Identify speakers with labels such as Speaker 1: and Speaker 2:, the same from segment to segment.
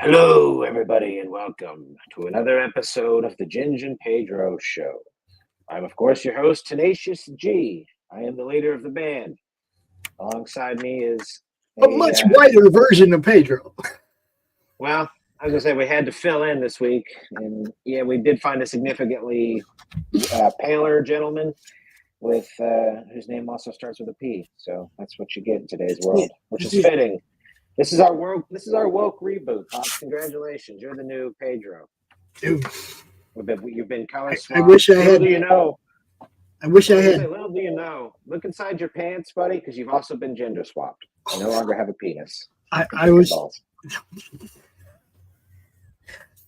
Speaker 1: Hello, everybody, and welcome to another episode of the Ginge Pedro Show. I'm, of course, your host, Tenacious G. I am the leader of the band. Alongside me is
Speaker 2: a much whiter version of Pedro.
Speaker 1: Well, I was going to say we had to fill in this week, and yeah, we did find a significantly paler gentleman with whose name also starts with a P. So that's what you get in today's world, which is fitting. This is our woke reboot, Pops. Congratulations, you're the new Pedro.
Speaker 2: Dude,
Speaker 1: you've been color swapped.
Speaker 2: I wish I had.
Speaker 1: Little do you know.
Speaker 2: I wish I had.
Speaker 1: Little do you know. Look inside your pants, buddy, because you've also been gender swapped. You no longer have a penis.
Speaker 2: I was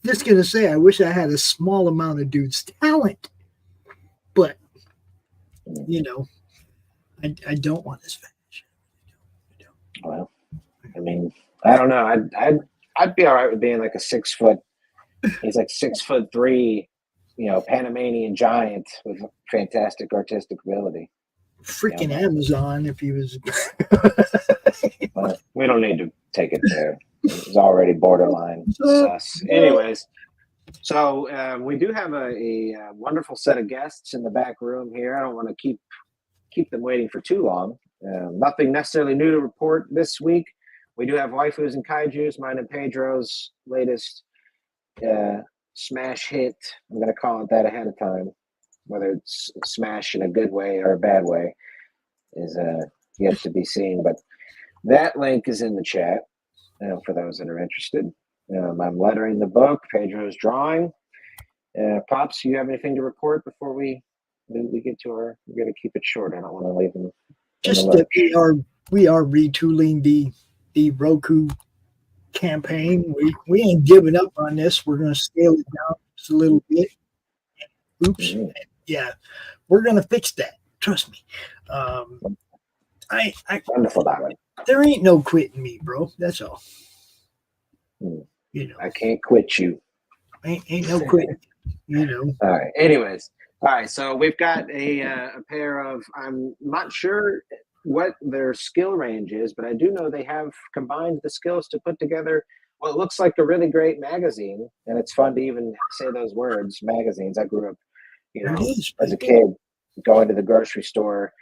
Speaker 2: just gonna say I wish I had a small amount of dude's talent, but you know, I don't want his fetish.
Speaker 1: Well, I mean, I don't know. I'd be all right with being like a 6 foot. He's like 6'3", Panamanian giant with fantastic artistic ability.
Speaker 2: Freaking Amazon, if he was.
Speaker 1: But we don't need to take it there. It's already borderline sus. Anyways, so we do have a wonderful set of guests in the back room here. I don't want to keep them waiting for too long. Nothing necessarily new to report this week. We do have WAIFUS and KAIJUS, mine and Pedro's latest smash hit. I'm going to call it that ahead of time. Whether it's smash in a good way or a bad way is yet to be seen. But that link is in the chat for those that are interested. I'm lettering the book. Pedro's drawing. Pops, you have anything to report before we get to our? We're going to keep it short. I don't want to leave them.
Speaker 2: Just that we are retooling the Roku campaign. We ain't giving up on this. We're going to scale it down just a little bit. Oops. Mm-hmm. Yeah, we're going to fix that. Trust me.
Speaker 1: Wonderful, darling.
Speaker 2: There ain't no quitting me, bro. That's all.
Speaker 1: I can't quit you.
Speaker 2: Ain't no quitting.
Speaker 1: All right. Anyways. All right. So we've got a pair of, I'm not sure what their skill range is, but I do know they have combined the skills to put together what looks like a really great magazine. And it's fun to even say those words, magazines. I grew up, as a kid, going to the grocery store,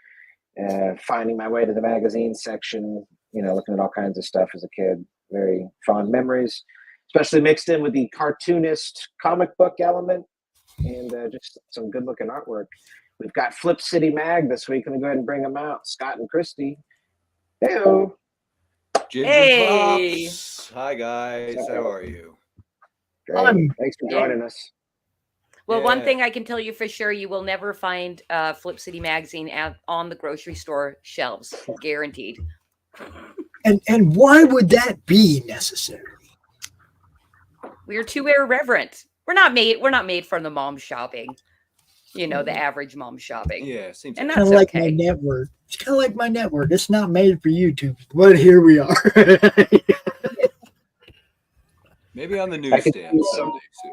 Speaker 1: finding my way to the magazine section, looking at all kinds of stuff as a kid. Very fond memories, especially mixed in with the cartoonist comic book element and just some good looking artwork. We've got Flip City Mag this week. Let me go ahead and bring them out. Scott and Christy. Hey-o.
Speaker 3: Hey. Pops. Hi, guys. How are you?
Speaker 1: Great. Thanks for joining us.
Speaker 4: Well, one thing I can tell you for sure, you will never find Flip City Magazine on the grocery store shelves. Guaranteed.
Speaker 2: And why would that be necessary?
Speaker 4: We are too irreverent. We're not made for the mom shopping. The average mom shopping.
Speaker 3: Yeah, seems
Speaker 4: and
Speaker 2: kind of like my network. It's kind of like my network. It's not made for YouTube, but here we are.
Speaker 3: Maybe on the newsstand someday soon.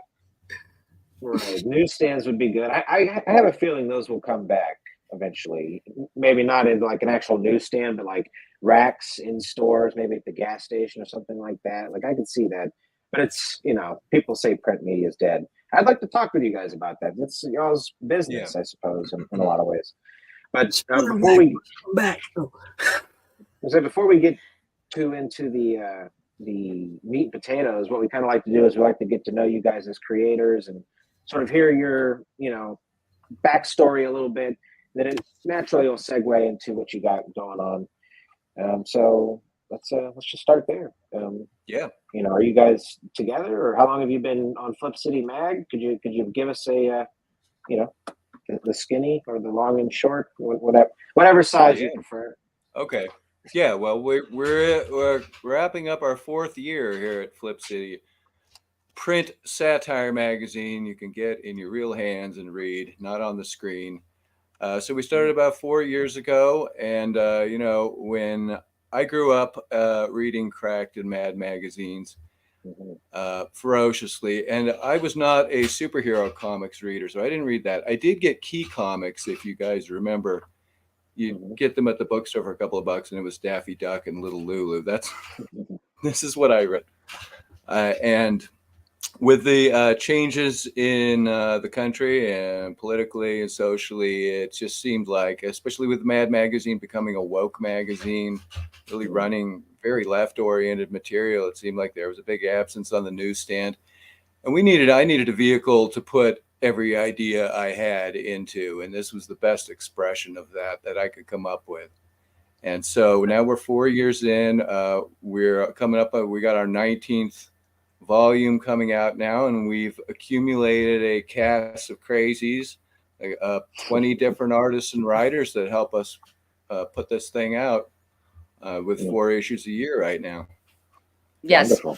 Speaker 1: Right, newsstands would be good. I have a feeling those will come back eventually. Maybe not in like an actual newsstand, but like racks in stores, maybe at the gas station or something like that. Like I could see that. But it's, people say print media is dead. I'd like to talk with you guys about that. It's y'all's business, I suppose, in a lot of ways. But before we get into the meat and potatoes, what we kind of like to do is we like to get to know you guys as creators and sort of hear your, backstory a little bit. Then it naturally will segue into what you got going on. So let's just start there. Are you guys together, or how long have you been on Flip City Mag? Could you give us a the skinny or the long and short, whatever size you prefer?
Speaker 3: Okay. Yeah. Well, we're wrapping up our 4th year here at Flip City. Print satire magazine you can get in your real hands and read, not on the screen. So we started about 4 years ago, and when I grew up reading Cracked and Mad magazines ferociously, and I was not a superhero comics reader, so I didn't read that. I did get Key Comics, if you guys remember. You get them at the bookstore for a couple of bucks, and it was Daffy Duck and Little Lulu. This is what I read. And with the changes in the country and politically and socially, it just seemed like, especially with Mad Magazine becoming a woke magazine, really running very left-oriented material, it seemed like there was a big absence on the newsstand. And I needed a vehicle to put every idea I had into, and this was the best expression of that I could come up with. And so now we're 4 years in. We're coming up. We got our 19th volume coming out now, and we've accumulated a cast of crazies, 20 different artists and writers that help us put this thing out with 4 issues a year right now.
Speaker 4: Yes. Wonderful.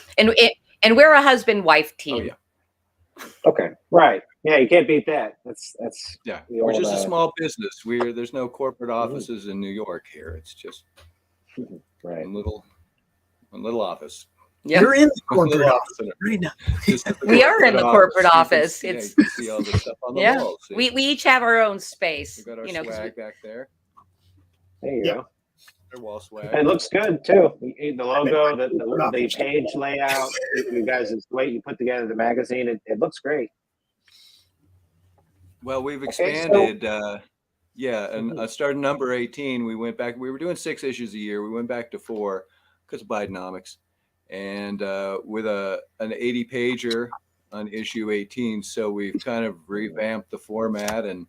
Speaker 4: And we're a husband-wife team.
Speaker 3: Oh, yeah.
Speaker 1: Okay. Right. Yeah, you can't beat that. That's
Speaker 3: yeah. We're just a small business. There's no corporate offices in New York here. It's just
Speaker 1: right.
Speaker 3: one little office.
Speaker 2: Yep. You're in the corporate office right now.
Speaker 4: We are in the corporate office.
Speaker 3: You can see all the stuff on the walls.
Speaker 4: We each have our own space.
Speaker 3: We got our swag back there.
Speaker 1: There you go.
Speaker 3: Their wall swag.
Speaker 1: It looks good too. The logo, the page layout. You guys, the way you put together the magazine, it looks great.
Speaker 3: Well, we've expanded. And starting number 18, we went back. We were doing 6 issues a year. We went back to 4 because of Bidenomics. And with an 80 pager on issue 18. So we've kind of revamped the format and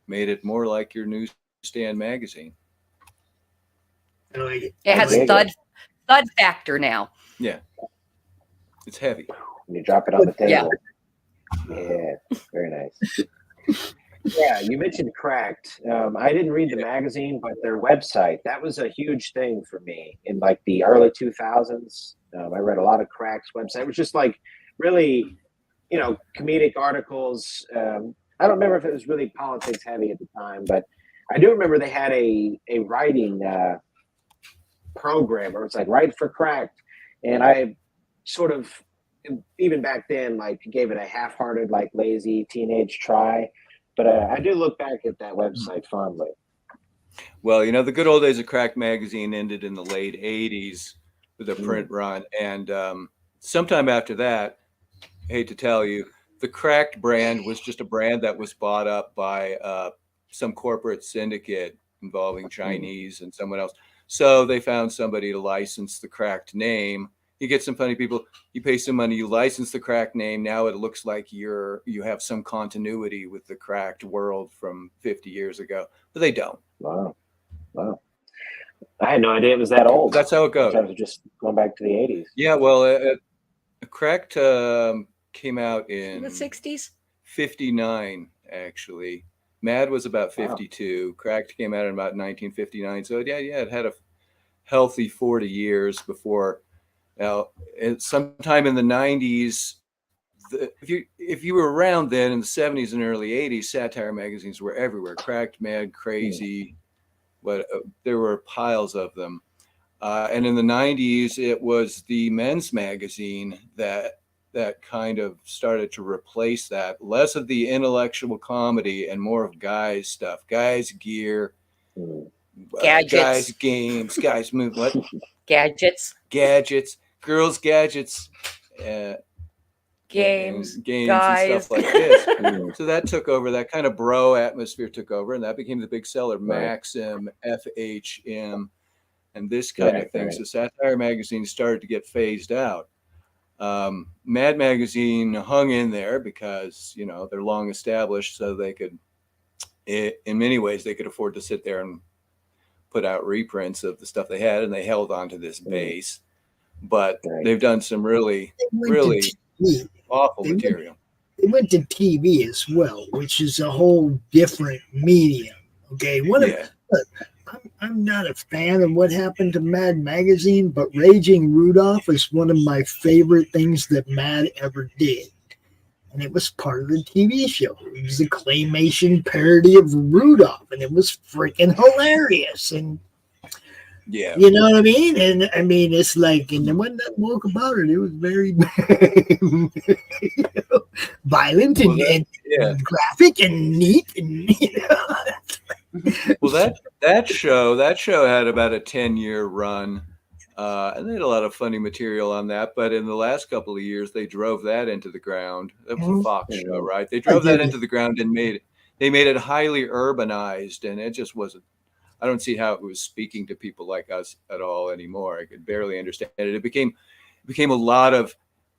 Speaker 3: made it more like your newsstand magazine.
Speaker 4: It has a thud factor now.
Speaker 3: Yeah. It's heavy.
Speaker 1: When you drop it on the table. Yeah, very nice. Yeah, you mentioned Cracked. I didn't read the magazine, but their website, that was a huge thing for me in like the early 2000s. I read a lot of Cracked's website. It was just like really, comedic articles. I don't remember if it was really politics heavy at the time, but I do remember they had a writing program where it's like Write for Cracked. And I sort of, even back then, like gave it a half-hearted, like lazy teenage try. But I do look back at that website fondly.
Speaker 3: Well, the good old days of Cracked magazine ended in the late 80s with a print run. And sometime after that, I hate to tell you, the Cracked brand was just a brand that was bought up by some corporate syndicate involving Chinese and someone else. So they found somebody to license the Cracked name. You get some funny people, you pay some money, you license the Cracked name. Now it looks like you have some continuity with the Cracked world from 50 years ago, but they don't.
Speaker 1: Wow. I had no idea it was that old.
Speaker 3: That's how it goes.
Speaker 1: I was just going back to the 80s.
Speaker 3: Yeah, well, Cracked came out in
Speaker 4: the 60s?
Speaker 3: 59, actually. Mad was about 52. Wow. Cracked came out in about 1959. So, yeah, it had a healthy 40 years before. Now, sometime in the 90s, if you were around then in the 70s and early 80s, satire magazines were everywhere. Cracked, Mad, Crazy, there were piles of them. And in the 90s, it was the men's magazine that kind of started to replace that. Less of the intellectual comedy and more of guys stuff, guys gear,
Speaker 4: gadgets,
Speaker 3: guys games, guys move. What?
Speaker 4: Gadgets,
Speaker 3: girls gadgets,
Speaker 4: games,
Speaker 3: and
Speaker 4: guys.
Speaker 3: stuff like this. So that took over. That kind of bro atmosphere took over, and that became the big seller. Right. Maxim, FHM, and this kind of thing. Right. So satire magazines started to get phased out. Mad Magazine hung in there because they're long established, so they could, in many ways, they could afford to sit there and put out reprints of the stuff they had, and they held on to this base. But they've done some really awful material.
Speaker 2: They went to TV as well, which is a whole different medium. Okay, I'm not a fan of what happened to Mad Magazine, but Raging Rudolph is one of my favorite things that Mad ever did. And it was part of the TV show. It was a claymation parody of Rudolph, and it was freaking hilarious. And
Speaker 3: yeah,
Speaker 2: you know what I mean? And I mean, it's like, and there wasn't that woke about it. It was very violent and graphic and neat. And,
Speaker 3: well, that show had about a 10-year run. And they had a lot of funny material on that. But in the last couple of years, they drove that into the ground. That was a Fox show, right? They drove that into the ground and made it highly urbanized, and it just wasn't. I don't see how it was speaking to people like us at all anymore. I could barely understand it. It became a lot of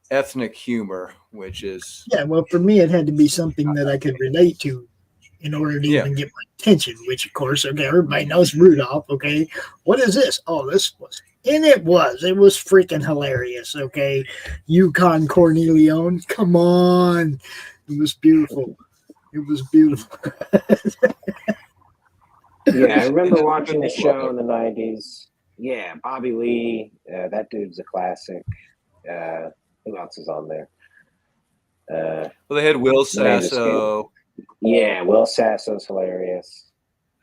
Speaker 3: ethnic humor, which is
Speaker 2: well, for me, it had to be something that I could relate to in order to even get my attention. Which, of course, okay, everybody knows Rudolph. Okay, what is this? Oh, this was, and it was freaking hilarious. Okay, Yukon Cornelione, come on, it was beautiful. It was beautiful.
Speaker 1: Yeah, I remember watching the show in the 90s. Yeah, Bobby Lee, that dude's a classic. Who else is on there?
Speaker 3: Well, they had Will Sasso.
Speaker 1: Yeah, Will Sasso's hilarious.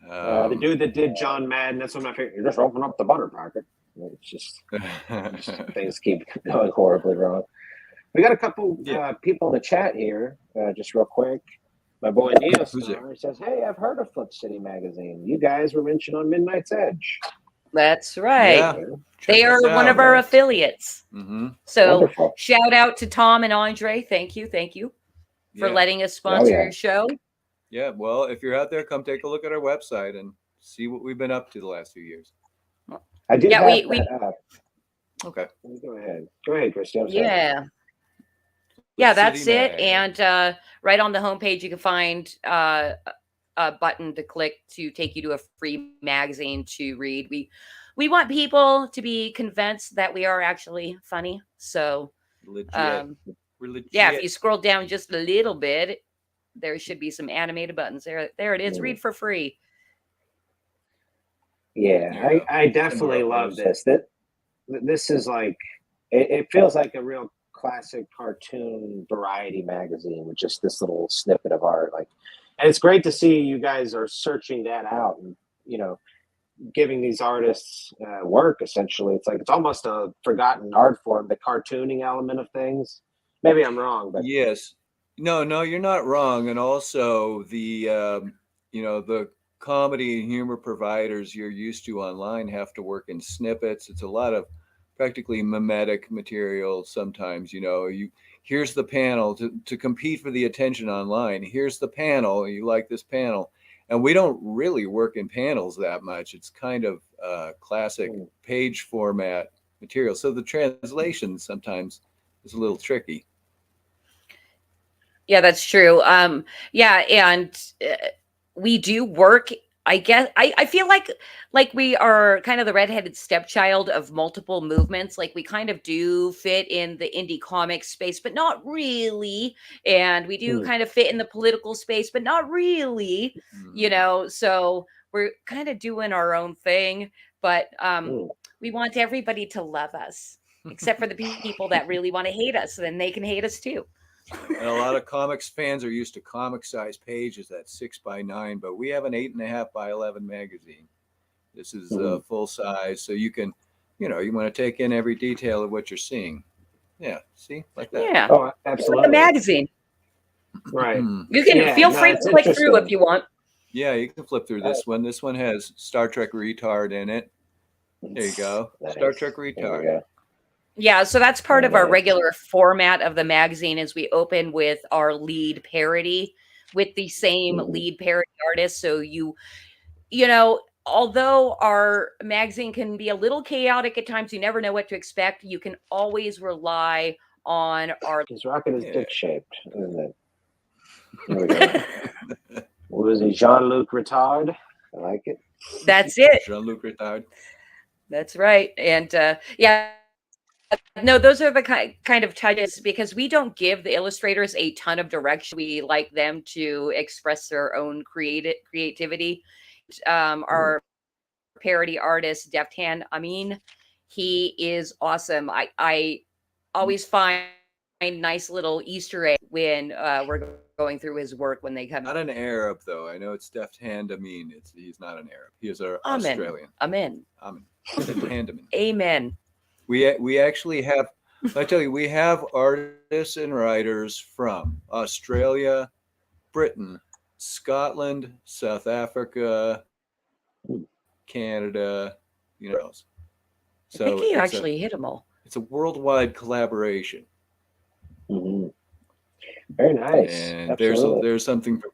Speaker 1: The dude that did John Madden, that's one of my favorite. You just open up the butter packet. It's just things keep going horribly wrong. We got a couple people in the chat here, just real quick. My boy Neo Star says, "Hey, I've heard of Flip City Magazine. You guys were mentioned on Midnight's Edge."
Speaker 4: That's right.
Speaker 3: Yeah.
Speaker 4: They are one of our affiliates.
Speaker 3: Mm-hmm.
Speaker 4: So
Speaker 1: Wonderful.
Speaker 4: shout out to Tom and Andre. Thank you for letting us sponsor your show.
Speaker 3: Yeah, well, if you're out there, come take a look at our website and see what we've been up to the last few years.
Speaker 1: I did have
Speaker 4: we
Speaker 1: that up.
Speaker 3: Okay.
Speaker 1: Go ahead, Christy. I'm sorry.
Speaker 4: Yeah, that's it. And right on the homepage, you can find a button to click to take you to a free magazine to read. We want people to be convinced that we are actually funny. So,
Speaker 3: we're legit.
Speaker 4: Yeah, if you scroll down just a little bit, there should be some animated buttons. There it is. Read for free.
Speaker 1: Yeah, I definitely love this. This is like, it feels like a real classic cartoon variety magazine with just this little snippet of art. Like, and it's great to see you guys are searching that out and, giving these artists work. Essentially, it's like it's almost a forgotten art form, the cartooning element of things. Maybe I'm wrong, but
Speaker 3: yes, no, you're not wrong. And also the the comedy and humor providers you're used to online have to work in snippets. It's a lot of practically mimetic material. Sometimes, here's the panel to compete for the attention online. Here's the panel. You like this panel. And we don't really work in panels that much. It's kind of classic page format material. So the translation sometimes is a little tricky.
Speaker 4: Yeah, that's true. And we do work. I guess I feel like we are kind of the redheaded stepchild of multiple movements. Like we kind of do fit in the indie comic space, but not really. And we do kind of fit in the political space, but not really, so we're kind of doing our own thing. But we want everybody to love us, except for the people that really want to hate us. Then they can hate us too.
Speaker 3: And a lot of comics fans are used to comic size pages that's 6x9, but we have an 8.5x11 magazine. This is full size, so you can, you want to take in every detail of what you're seeing. Yeah, see, like that.
Speaker 4: Yeah,
Speaker 1: oh, absolutely.
Speaker 4: Like a magazine,
Speaker 1: right?
Speaker 4: You can feel free to click through if you want.
Speaker 3: Yeah, you can flip through this one. This one has Star Trek Retard in it. There you go, nice. Star Trek Retard.
Speaker 4: Yeah, so that's part of our regular format of the magazine is we open with our lead parody with the same lead parody artist. So although our magazine can be a little chaotic at times, you never know what to expect. You can always rely on our...
Speaker 1: His rocket is dick-shaped, isn't it? There we go. What was he, Jean-Luc Retard? I like it.
Speaker 4: That's it.
Speaker 3: Jean-Luc Retard.
Speaker 4: That's right. And no, those are the kind of touches because we don't give the illustrators a ton of direction. We like them to express their own creativity. Our parody artist, Deft Hand Amin, he is awesome. I always find nice little Easter egg when we're going through his work when they come.
Speaker 3: Not an Arab, though. I know it's Deft Hand Amin. He's not an Arab. He is Australian.
Speaker 4: Amen.
Speaker 3: Deft Hand Amin.
Speaker 4: Amen.
Speaker 3: We actually have, I tell you, we have artists and writers from Australia, Britain, Scotland, South Africa, Canada, So
Speaker 4: I think you
Speaker 3: it's
Speaker 4: actually hit them all.
Speaker 3: a worldwide collaboration.
Speaker 1: Mm-hmm. Very nice.
Speaker 3: And
Speaker 1: Absolutely.
Speaker 3: there's something for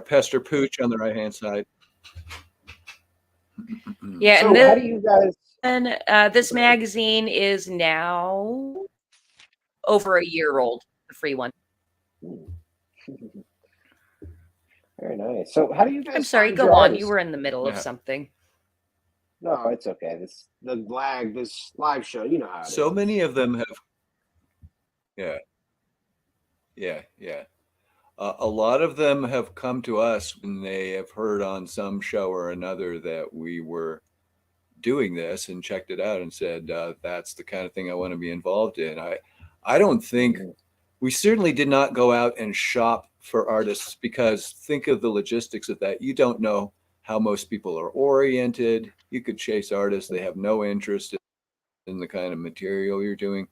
Speaker 3: Pester Pooch on the right hand side.
Speaker 4: Yeah,
Speaker 1: So
Speaker 4: and
Speaker 1: how do you guys?
Speaker 4: this magazine is now over a year old, the free one.
Speaker 1: Very nice. So how do you guys?
Speaker 4: I'm sorry,
Speaker 1: find
Speaker 4: go
Speaker 1: your
Speaker 4: on.
Speaker 1: artists?
Speaker 4: You were in the middle of
Speaker 3: Yeah.
Speaker 4: something.
Speaker 1: No, it's okay. This live show. You know how it
Speaker 3: So
Speaker 1: is.
Speaker 3: many of them have. Yeah. A lot of them have come to us when they have heard on some show or another that we were doing this and checked it out and said, that's the kind of thing I want to be involved in. I don't think we certainly did not go out and shop for artists, because think of the logistics of that. You don't know how most people are oriented. You could chase artists. They have no interest in the kind of material you're doing.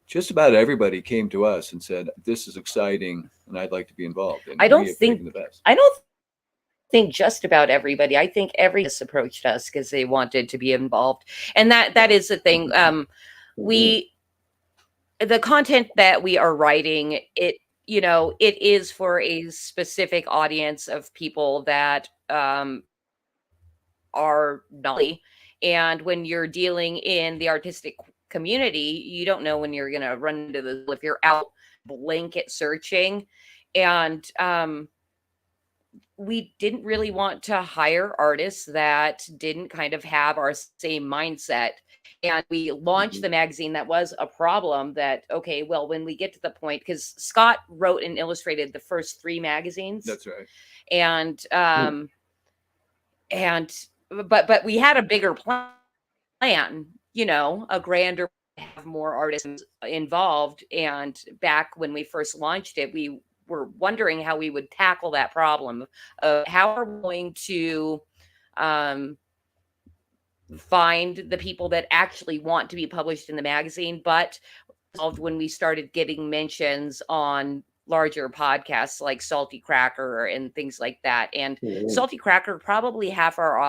Speaker 3: Just about everybody came to us and said, this is exciting and I'd like to be involved. And
Speaker 4: I don't
Speaker 3: we have
Speaker 4: think
Speaker 3: taken the best.
Speaker 4: I don't think just about everybody. I think everybody just approached us because they wanted to be involved. And that is the thing. The content that we are writing, it is for a specific audience of people that are naughty. And when you're dealing in the artistic community, you don't know when you're going to run into the, if you're out blanket searching. And we didn't really want to hire artists that didn't kind of have our same mindset. And we launched the magazine. That was a problem that, okay, well, when we get to the point, because Scott wrote and illustrated the first 3 magazines.
Speaker 3: That's right.
Speaker 4: And but we had a bigger plan, a grander, have more artists involved. And back when we first launched it, we were wondering how we would tackle that problem of how are we going to find the people that actually want to be published in the magazine. But when we started getting mentions on larger podcasts like Salty Cracker and things like that, and Salty Cracker, probably half of our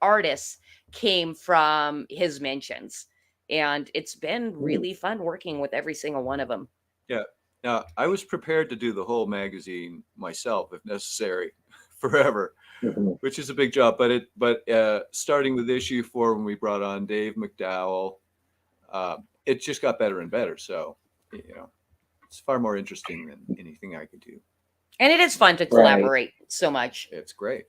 Speaker 4: artists came from his mentions. And it's been really fun working with every single one of them.
Speaker 3: Yeah. Now, I was prepared to do the whole magazine myself, if necessary, forever, which is a big job. But starting with issue 4, when we brought on Dave McDowell, it just got better and better. So, it's far more interesting than anything I could do.
Speaker 4: And it is fun to collaborate so much.
Speaker 3: It's great.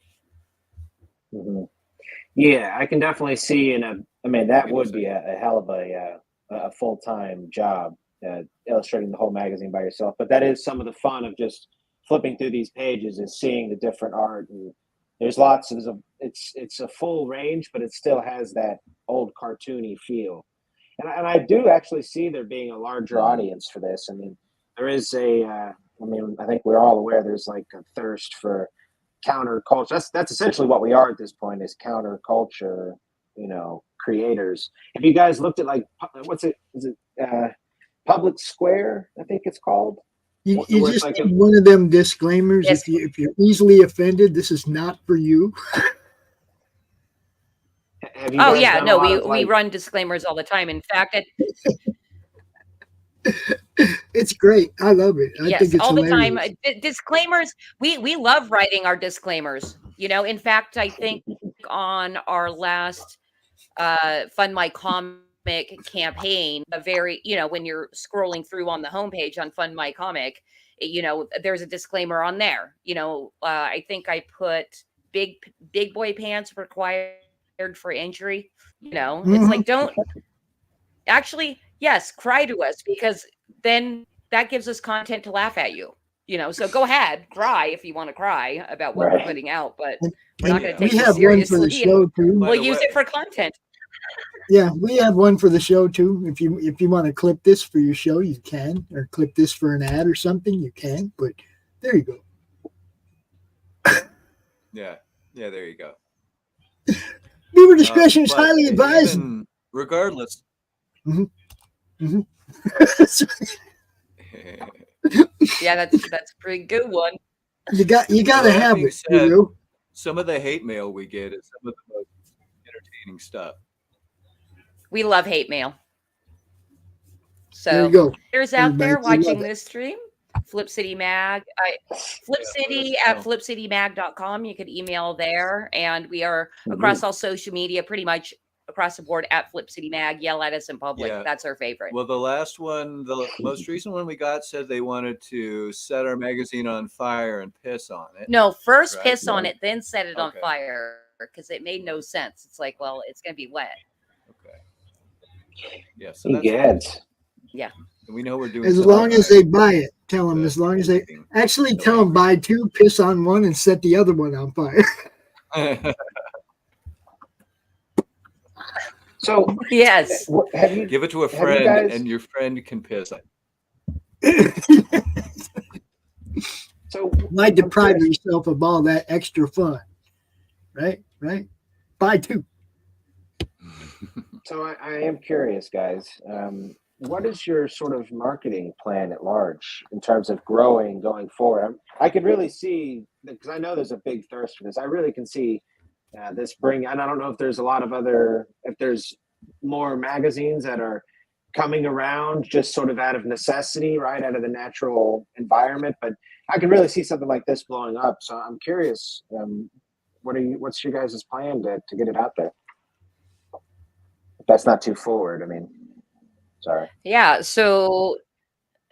Speaker 1: Yeah, I can definitely see that would be a hell of a full-time job, illustrating the whole magazine by yourself. But that is some of the fun of just flipping through these pages, is seeing the different art. And there's lots of, it's a full range, but it still has that old cartoony feel. And I do actually see there being a larger audience for this. I mean, there is I think we're all aware there's like a thirst for counterculture. That's essentially what we are at this point, is counterculture, creators. Have you guys looked at, like, what's it? Is it Public Square? I think it's called.
Speaker 2: You just like one of them disclaimers.
Speaker 4: Yes.
Speaker 2: If you're easily offended, this is not for you.
Speaker 1: Have you guys done a lot of,
Speaker 4: we run disclaimers all the time. In fact,
Speaker 2: it's great. I love it. I think it's
Speaker 4: all
Speaker 2: hilarious.
Speaker 4: the time. Disclaimers. We love writing our disclaimers. In fact, I think on our last Fund My Comic campaign, when you're scrolling through on the homepage on Fund My Comic, there's a disclaimer on there. I think I put big boy pants required for injury. It's like, don't actually, yes, cry to us, because then that gives us content to laugh at you. So go ahead, cry if you want to cry about what we're putting out, but we're not going to take it seriously.
Speaker 2: One for the show too.
Speaker 4: We'll use it for content.
Speaker 2: Yeah, we have one for the show too. If you want to clip this for your show, you can, or clip this for an ad or something, you can. But there you go.
Speaker 3: Yeah, there you go.
Speaker 2: Viewer discretion is highly advised.
Speaker 3: Regardless.
Speaker 4: Yeah, that's a pretty good one.
Speaker 2: You got to have it.
Speaker 3: Some of the hate mail we get is some of the most entertaining stuff.
Speaker 4: We love hate mail.
Speaker 2: There
Speaker 4: So
Speaker 2: you go.
Speaker 4: there's out there
Speaker 2: Everybody, we love
Speaker 4: watching
Speaker 2: it.
Speaker 4: this stream. Flip City Mag, Flip City at flipcitymag.com. You could email there, and we are across all social media, pretty much across the board at Flip City Mag. Yell at us in public.
Speaker 3: Yeah.
Speaker 4: That's our favorite.
Speaker 3: Well, the last one, the most recent one we got said they wanted to set our magazine on fire and piss on it.
Speaker 4: No, first
Speaker 3: Right.
Speaker 4: piss on it, then set it on
Speaker 3: Okay.
Speaker 4: fire, because it made no sense. It's like, well, it's going to be wet.
Speaker 3: Okay. Yeah. So that's
Speaker 1: Egads.
Speaker 3: we know we're doing
Speaker 2: As
Speaker 3: something
Speaker 2: long as
Speaker 3: right.
Speaker 2: they buy it, tell them. As long as they actually tell them buy two, piss on one, and set the other one on fire.
Speaker 1: So
Speaker 4: Yes.
Speaker 1: have you
Speaker 3: Give it to a
Speaker 1: Have you
Speaker 3: friend,
Speaker 1: guys-
Speaker 3: and your friend can piss it.
Speaker 1: so
Speaker 2: Why deprive yourself of all that extra fun? Right? Right? Buy two.
Speaker 1: So I am curious, guys. What is your sort of marketing plan at large in terms of growing going forward? I could really see, because I know there's a big thirst for this. I really can see this bring, and I don't know if there's a lot of other, if there's more magazines that are coming around just sort of out of necessity, right, out of the natural environment. But I can really see something like this blowing up. So I'm curious, what's your guys' plan to get it out there? If that's not too forward, I mean, sorry.
Speaker 4: Yeah. So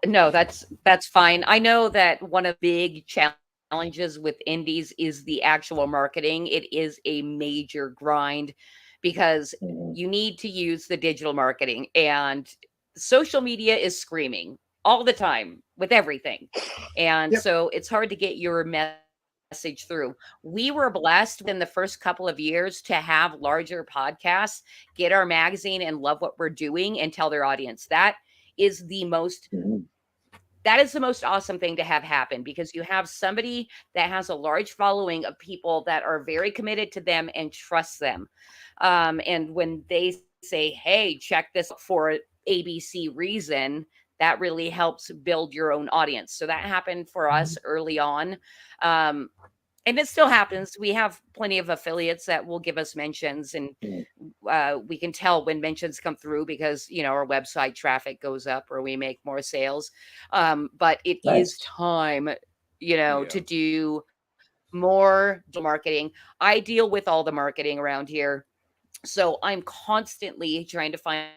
Speaker 4: no, that's fine. I know that one of the big challenges with indies is the actual marketing. It is a major grind because you need to use the digital marketing, and social media is screaming all the time with everything. And so it's hard to get your message through. We were blessed in the first couple of years to have larger podcasts get our magazine and love what we're doing and tell their audience. That is the most awesome thing to have happen, because you have somebody that has a large following of people that are very committed to them and trust them. And when they say, hey, check this for ABC reason, that really helps build your own audience. So that happened for us early on. And it still happens. We have plenty of affiliates that will give us mentions, and we can tell when mentions come through because, our website traffic goes up or we make more sales. But it is time, to do more marketing. I deal with all the marketing around here. So I'm constantly trying to find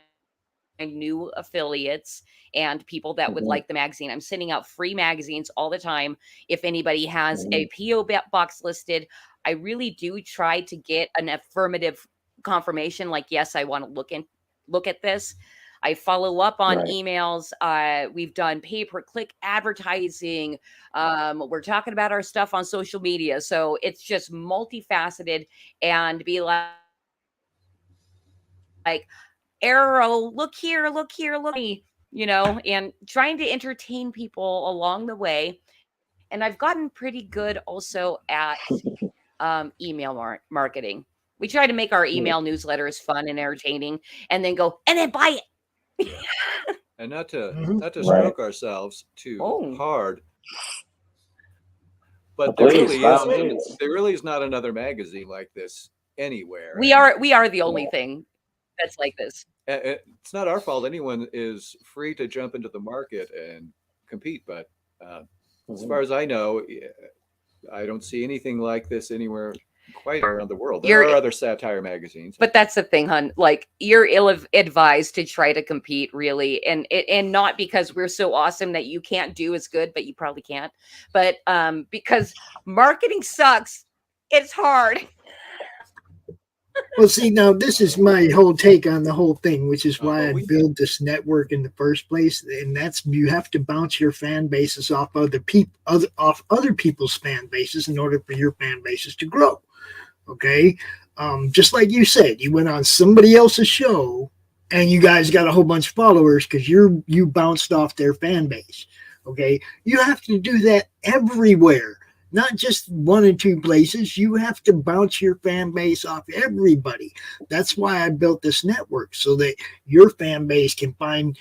Speaker 4: new affiliates and people that would like the magazine. I'm sending out free magazines all the time. If anybody has a PO box listed, I really do try to get an affirmative confirmation, like, yes, I want to look at this. I follow up on emails. We've done pay-per-click advertising. We're talking about our stuff on social media. So it's just multifaceted, and be like arrow, look here, look me, and trying to entertain people along the way. And I've gotten pretty good also at email marketing. We try to make our email newsletters fun and entertaining, and then buy it.
Speaker 3: And not to stroke ourselves too hard, but there really is not another magazine like this anywhere.
Speaker 4: We are the only thing that's like this.
Speaker 3: It's not our fault. Anyone is free to jump into the market and compete, but as far as I know, I don't see anything like this anywhere quite around the world. There are other satire magazines,
Speaker 4: but that's the thing, hun. Like, you're ill-advised to try to compete, really, and not because we're so awesome that you can't do as good, but you probably can't. But because marketing sucks, it's hard.
Speaker 2: Well, see, now this is my whole take on the whole thing, which is why I built this network in the first place. And that's, you have to bounce your fan bases off other people's fan bases in order for your fan bases to grow. Okay. Just like you said, you went on somebody else's show and you guys got a whole bunch of followers because you bounced off their fan base. Okay. You have to do that everywhere. Not just one or two places. You have to bounce your fan base off everybody. That's why I built this network, so that your fan base can find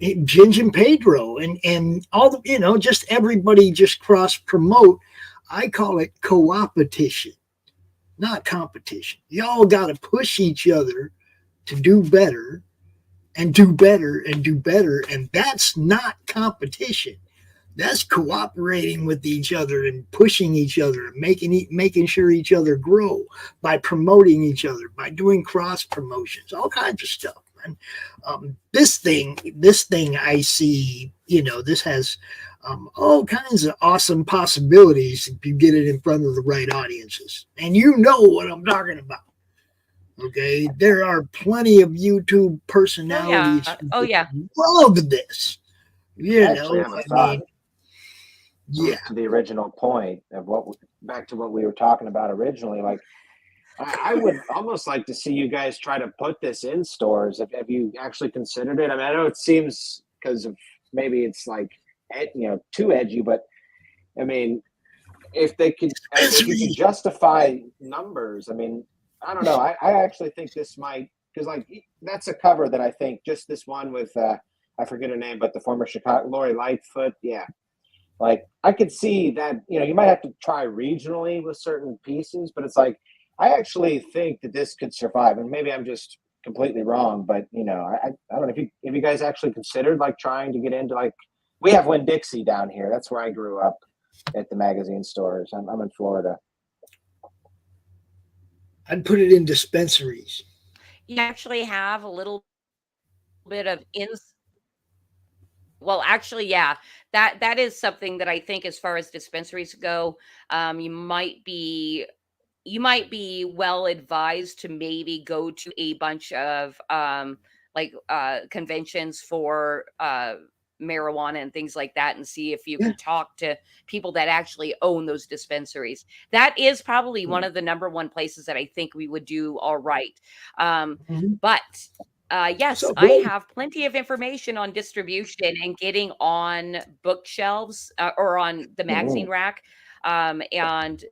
Speaker 2: Ginge Pedro and all the, just everybody just cross promote. I call it co-opetition. not competition. Y'all got to push each other to do better and do better and do better. And that's not competition. That's cooperating with each other and pushing each other and making sure each other grow by promoting each other, by doing cross promotions, all kinds of stuff. And this thing I see, this has all kinds of awesome possibilities if you get it in front of the right audiences. And you know what I'm talking about. Okay, there are plenty of YouTube personalities
Speaker 4: Oh yeah.
Speaker 2: who love this.
Speaker 1: Actually, I have a thought.
Speaker 2: Yeah.
Speaker 1: To the original point of back to what we were talking about originally, like I would almost like to see you guys try to put this in stores. Have you actually considered it? I mean, I know it seems because of maybe it's like too edgy, but I mean, if you could justify numbers, I mean, I don't know. I actually think this might, because like that's a cover that I think just this one with I forget her name, but the former Chicago Lori Lightfoot, yeah. Like I could see that you might have to try regionally with certain pieces, but it's like I actually think that this could survive, and maybe I'm just completely wrong, but I don't know if you guys actually considered like trying to get into like we have Winn-Dixie down here. That's where I grew up at the magazine stores. I'm in Florida.
Speaker 2: I'd put it in dispensaries.
Speaker 4: You actually have a little bit of well, actually, yeah, that is something that I think, as far as dispensaries go, you might be well advised to maybe go to a bunch of conventions for marijuana and things like that, and see if you can talk to people that actually own those dispensaries. That is probably one of the number one places that I think we would do all right. But yes, I have plenty of information on distribution and getting on bookshelves or on the magazine rack. And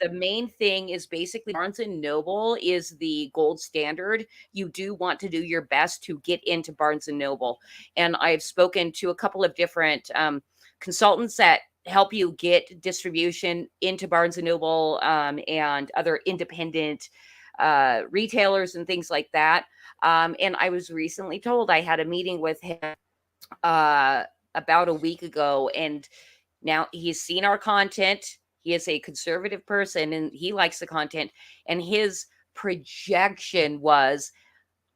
Speaker 4: the main thing is basically Barnes & Noble is the gold standard. You do want to do your best to get into Barnes & Noble. And I've spoken to a couple of different consultants that help you get distribution into Barnes & Noble and other independent retailers and things like that. And I was recently told, I had a meeting with him about a week ago, and now he's seen our content. He is a conservative person and he likes the content. And his projection was,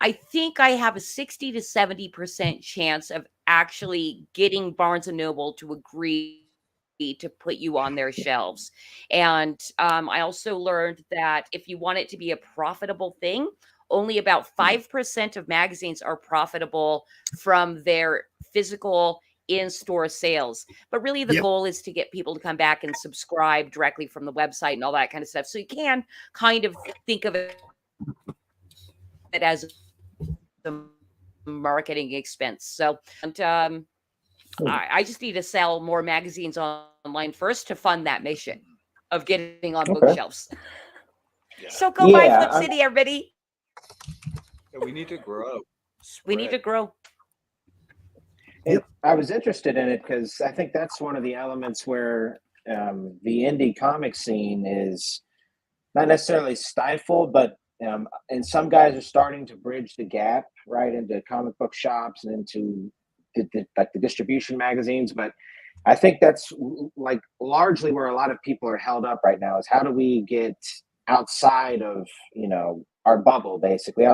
Speaker 4: I think I have a 60 to 70% chance of actually getting Barnes & Noble to agree to put you on their shelves. And I also learned that if you want it to be a profitable thing, only about 5% of magazines are profitable from their physical in-store sales. But really the goal is to get people to come back and subscribe directly from the website and all that kind of stuff. So you can kind of think of it as a marketing expense. So, and I just need to sell more magazines online first to fund that mission of getting on bookshelves. So go buy Flip City, everybody.
Speaker 3: We need to grow.
Speaker 4: We need to grow.
Speaker 1: I was interested in it because I think that's one of the elements where the indie comic scene is not necessarily stifled, but and some guys are starting to bridge the gap right into comic book shops and into the distribution magazines. But I think that's like largely where a lot of people are held up right now is how do we get outside of our bubble, basically,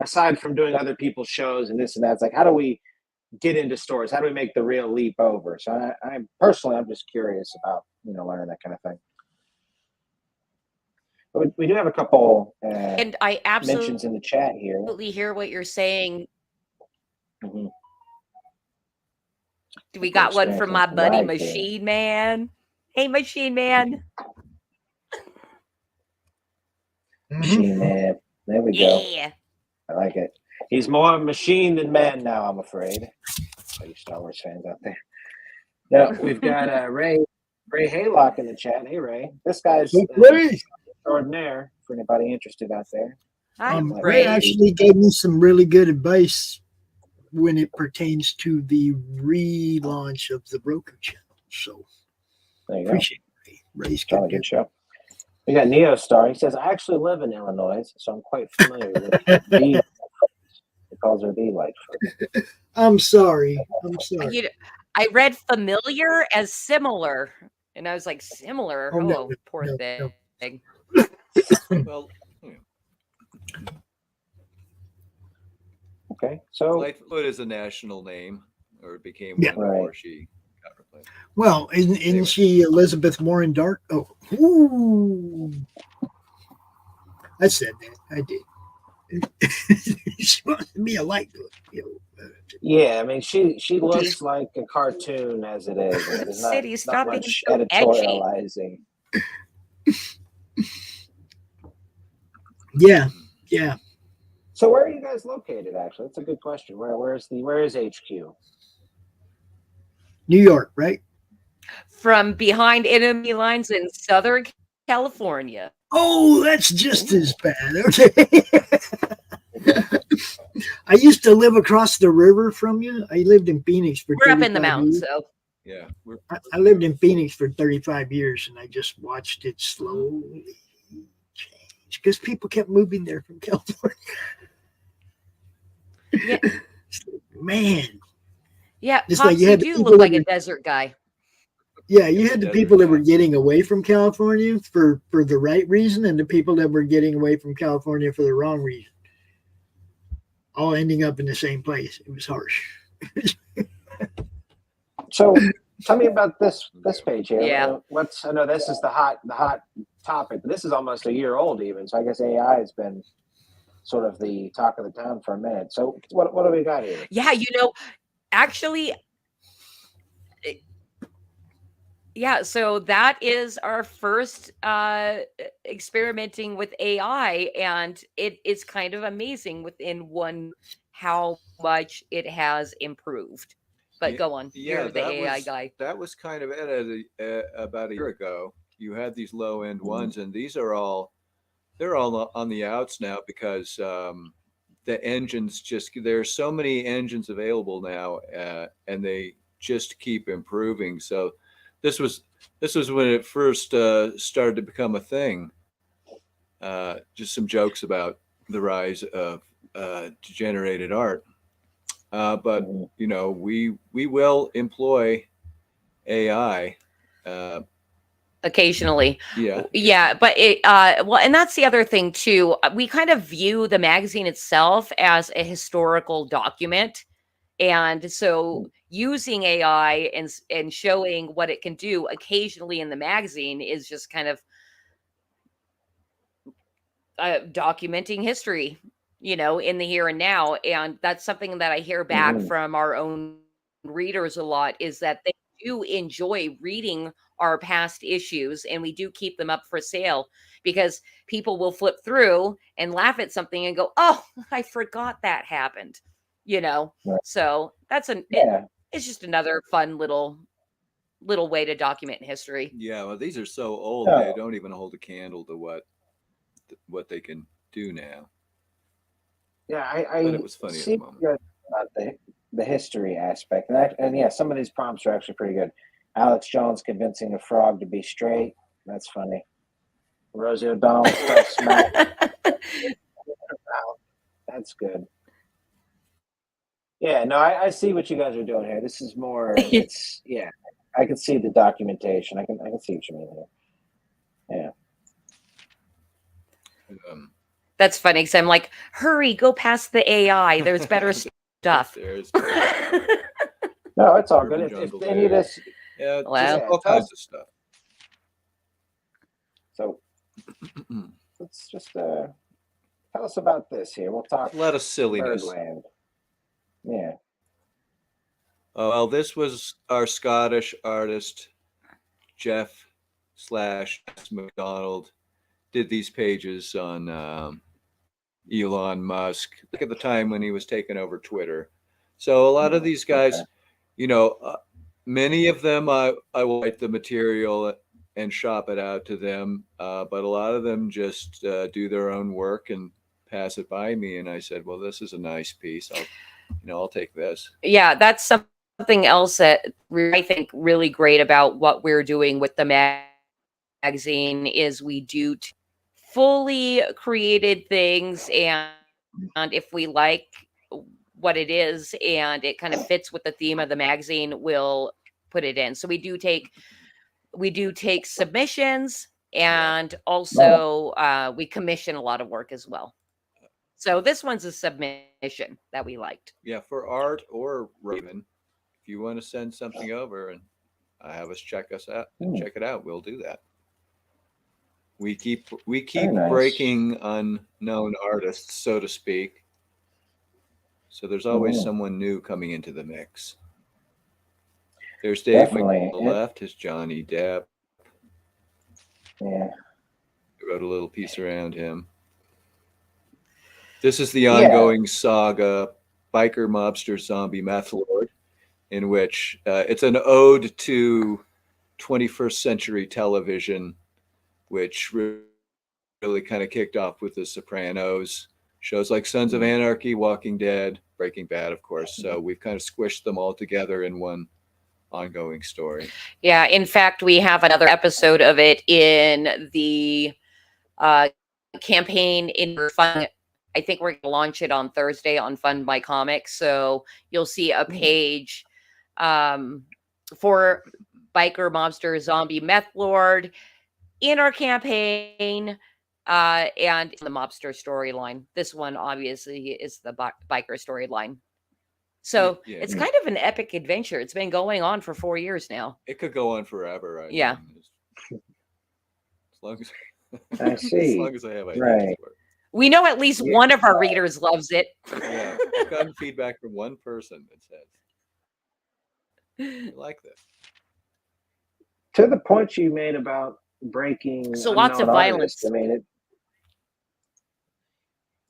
Speaker 1: aside from doing other people's shows and this and that. It's like, how do we get into stores? How do we make the real leap over? So I'm just curious about learning that kind of thing. But we do have a couple
Speaker 4: and I absolutely
Speaker 1: mentions in the chat here.
Speaker 4: Absolutely hear what you're saying.
Speaker 1: Mm-hmm.
Speaker 4: We got one from my buddy Machine Man. Hey, Machine Man.
Speaker 1: Machine Man. There we go.
Speaker 4: Yeah.
Speaker 1: I like it. He's more machine than man now, I'm afraid. All you Star Wars fans out there. Now, we've got Ray Haylock in the chat. Hey, Ray. This guy's extraordinaire for anybody interested out there.
Speaker 2: Ray actually gave me some really good advice when it pertains to the relaunch of the Roku channel. So
Speaker 1: there you
Speaker 2: appreciate it. Ray's
Speaker 1: good show. We got Neostar. He says, I actually live in Illinois, so I'm quite familiar with the. He calls her the Lightfoot.
Speaker 2: I'm sorry. I'm sorry.
Speaker 4: I read familiar as similar, and I was like, similar?
Speaker 2: Oh,
Speaker 4: Oh,
Speaker 2: no,
Speaker 4: poor
Speaker 2: no,
Speaker 4: thing.
Speaker 2: no.
Speaker 3: Well,
Speaker 1: Okay, so
Speaker 3: Lightfoot is a national name, or it became
Speaker 2: Yeah.
Speaker 3: one before
Speaker 1: Right.
Speaker 3: she got replaced.
Speaker 2: Well, isn't she Elizabeth Warren Dark? Oh, ooh. I said that. I did. She wants to be a Lightfoot.
Speaker 1: yeah, I mean, she looks like a cartoon as it is. I mean, there's
Speaker 4: City,
Speaker 1: not
Speaker 4: stop being
Speaker 1: much
Speaker 4: so edgy.
Speaker 1: editorializing.
Speaker 2: Yeah, yeah.
Speaker 1: So where are you guys located? Actually, that's a good question. Where is HQ?
Speaker 2: New York, right?
Speaker 4: From behind enemy lines in Southern California.
Speaker 2: Oh, that's just as bad. Okay. I used to live across the river from you. I lived in Phoenix for
Speaker 4: We're up in the
Speaker 2: 35
Speaker 4: mountains,
Speaker 2: years.
Speaker 4: so
Speaker 3: Yeah,
Speaker 2: I lived in Phoenix for 35 years, and I just watched it slowly change because people kept moving there from California.
Speaker 4: yeah,
Speaker 2: Man,
Speaker 4: yeah.
Speaker 2: It's
Speaker 4: Pops,
Speaker 2: like you
Speaker 4: you
Speaker 2: had the
Speaker 4: do
Speaker 2: people
Speaker 4: look
Speaker 2: that
Speaker 4: like a
Speaker 2: were-
Speaker 4: desert guy.
Speaker 2: yeah, you
Speaker 3: It's
Speaker 2: had
Speaker 3: a
Speaker 2: the
Speaker 3: desert
Speaker 2: people that were
Speaker 3: guy.
Speaker 2: getting away from California for the right reason, and the people that were getting away from California for the wrong reason. All ending up in the same place. It was harsh.
Speaker 1: So tell me about this page here.
Speaker 4: Yeah.
Speaker 1: I know this is the hot topic, but this is almost a year old even. So I guess AI has been sort of the talk of the town for a minute. So what do we got here?
Speaker 4: Yeah, actually, yeah. So that is our first experimenting with AI, and it is kind of amazing within one how much it has improved. But
Speaker 3: Yeah,
Speaker 4: go on.
Speaker 3: yeah,
Speaker 4: You're the AI guy.
Speaker 3: that was kind of it about a year ago. You had these low end ones, and they're all on the outs now because the engines there's so many engines available now, and they just keep improving. So this was when it first started to become a thing. Just some jokes about the rise of generated art. But we will employ AI.
Speaker 4: Occasionally.
Speaker 3: Yeah.
Speaker 4: Yeah, but well, and that's the other thing too. We kind of view the magazine itself as a historical document. And so using AI and showing what it can do occasionally in the magazine is just kind of documenting history, in the here and now. And that's something that I hear back from our own readers a lot, is that they do enjoy reading our past issues, and we do keep them up for sale because people will flip through and laugh at something and go, oh, I forgot that happened,
Speaker 1: Right.
Speaker 4: So that's it's just another fun little way to document history.
Speaker 3: Yeah, well, these are so old they don't even hold a candle to what they can do now.
Speaker 1: Yeah,
Speaker 3: but it was funny at the moment.
Speaker 1: About the history aspect, and yeah, some of these prompts are actually pretty good. Alex Jones convincing a frog to be straight. That's funny. Rosie O'Donnell stuff smack. That's good. Yeah, no, I see what you guys are doing here. This is more. It's I can see the documentation. I can see what you mean here. Yeah.
Speaker 4: That's funny because I'm like, hurry, go past the AI. There's better stuff.
Speaker 1: No, it's all good. If they need us,
Speaker 3: all kinds of stuff.
Speaker 1: So let's just tell us about this here. We'll talk.
Speaker 3: A lot of silliness.
Speaker 1: Birdland. Yeah.
Speaker 3: Well, this was our Scottish artist, Jeff /McDonald, did these pages on Elon Musk at the time when he was taking over Twitter. So a lot of these guys, many of them I will write the material and shop it out to them, but a lot of them just do their own work and pass it by me. And I said, well, this is a nice piece. I'll take this. Yeah,
Speaker 4: that's something else that I think really great about what we're doing with the magazine is we do fully created things, and if we like what it is and it kind of fits with the theme of the magazine, we'll put it in. So we do take submissions, and also we commission a lot of work as well. So this one's a submission that we liked.
Speaker 3: Yeah, for art or Raven, if you want to send something over and have us check us out and check it out, we'll do that. We keep
Speaker 1: nice.
Speaker 3: breaking unknown artists, so to speak. So there's always someone new coming into the mix. There's Dave on the left, is Johnny Depp.
Speaker 1: Yeah.
Speaker 3: I wrote a little piece around him. This is the ongoing saga, Biker Mobster Zombie Meth Lord, in which it's an ode to 21st century television, which really kind of kicked off with The Sopranos, shows like Sons of Anarchy, Walking Dead, Breaking Bad, of course. So we've kind of squished them all together in one ongoing story.
Speaker 4: Yeah, in fact, we have another episode of it in the campaign in Fun. I think we're going to launch it on Thursday on Fund My Comics. So you'll see a page for Biker Mobster Zombie Meth Lord in our campaign and the mobster storyline. This one obviously is the biker storyline. So it's kind of an epic adventure. It's been going on for 4 years now.
Speaker 3: It could go on forever. As long as
Speaker 1: I see.
Speaker 3: As long as I have ideas
Speaker 1: Right.
Speaker 3: for it.
Speaker 4: We know at least one of our readers loves it.
Speaker 3: Yeah, I've gotten feedback from one person that says, I like this.
Speaker 1: To the point you made about breaking.
Speaker 4: So lots of
Speaker 1: unknown
Speaker 4: violence.
Speaker 1: artists, I mean,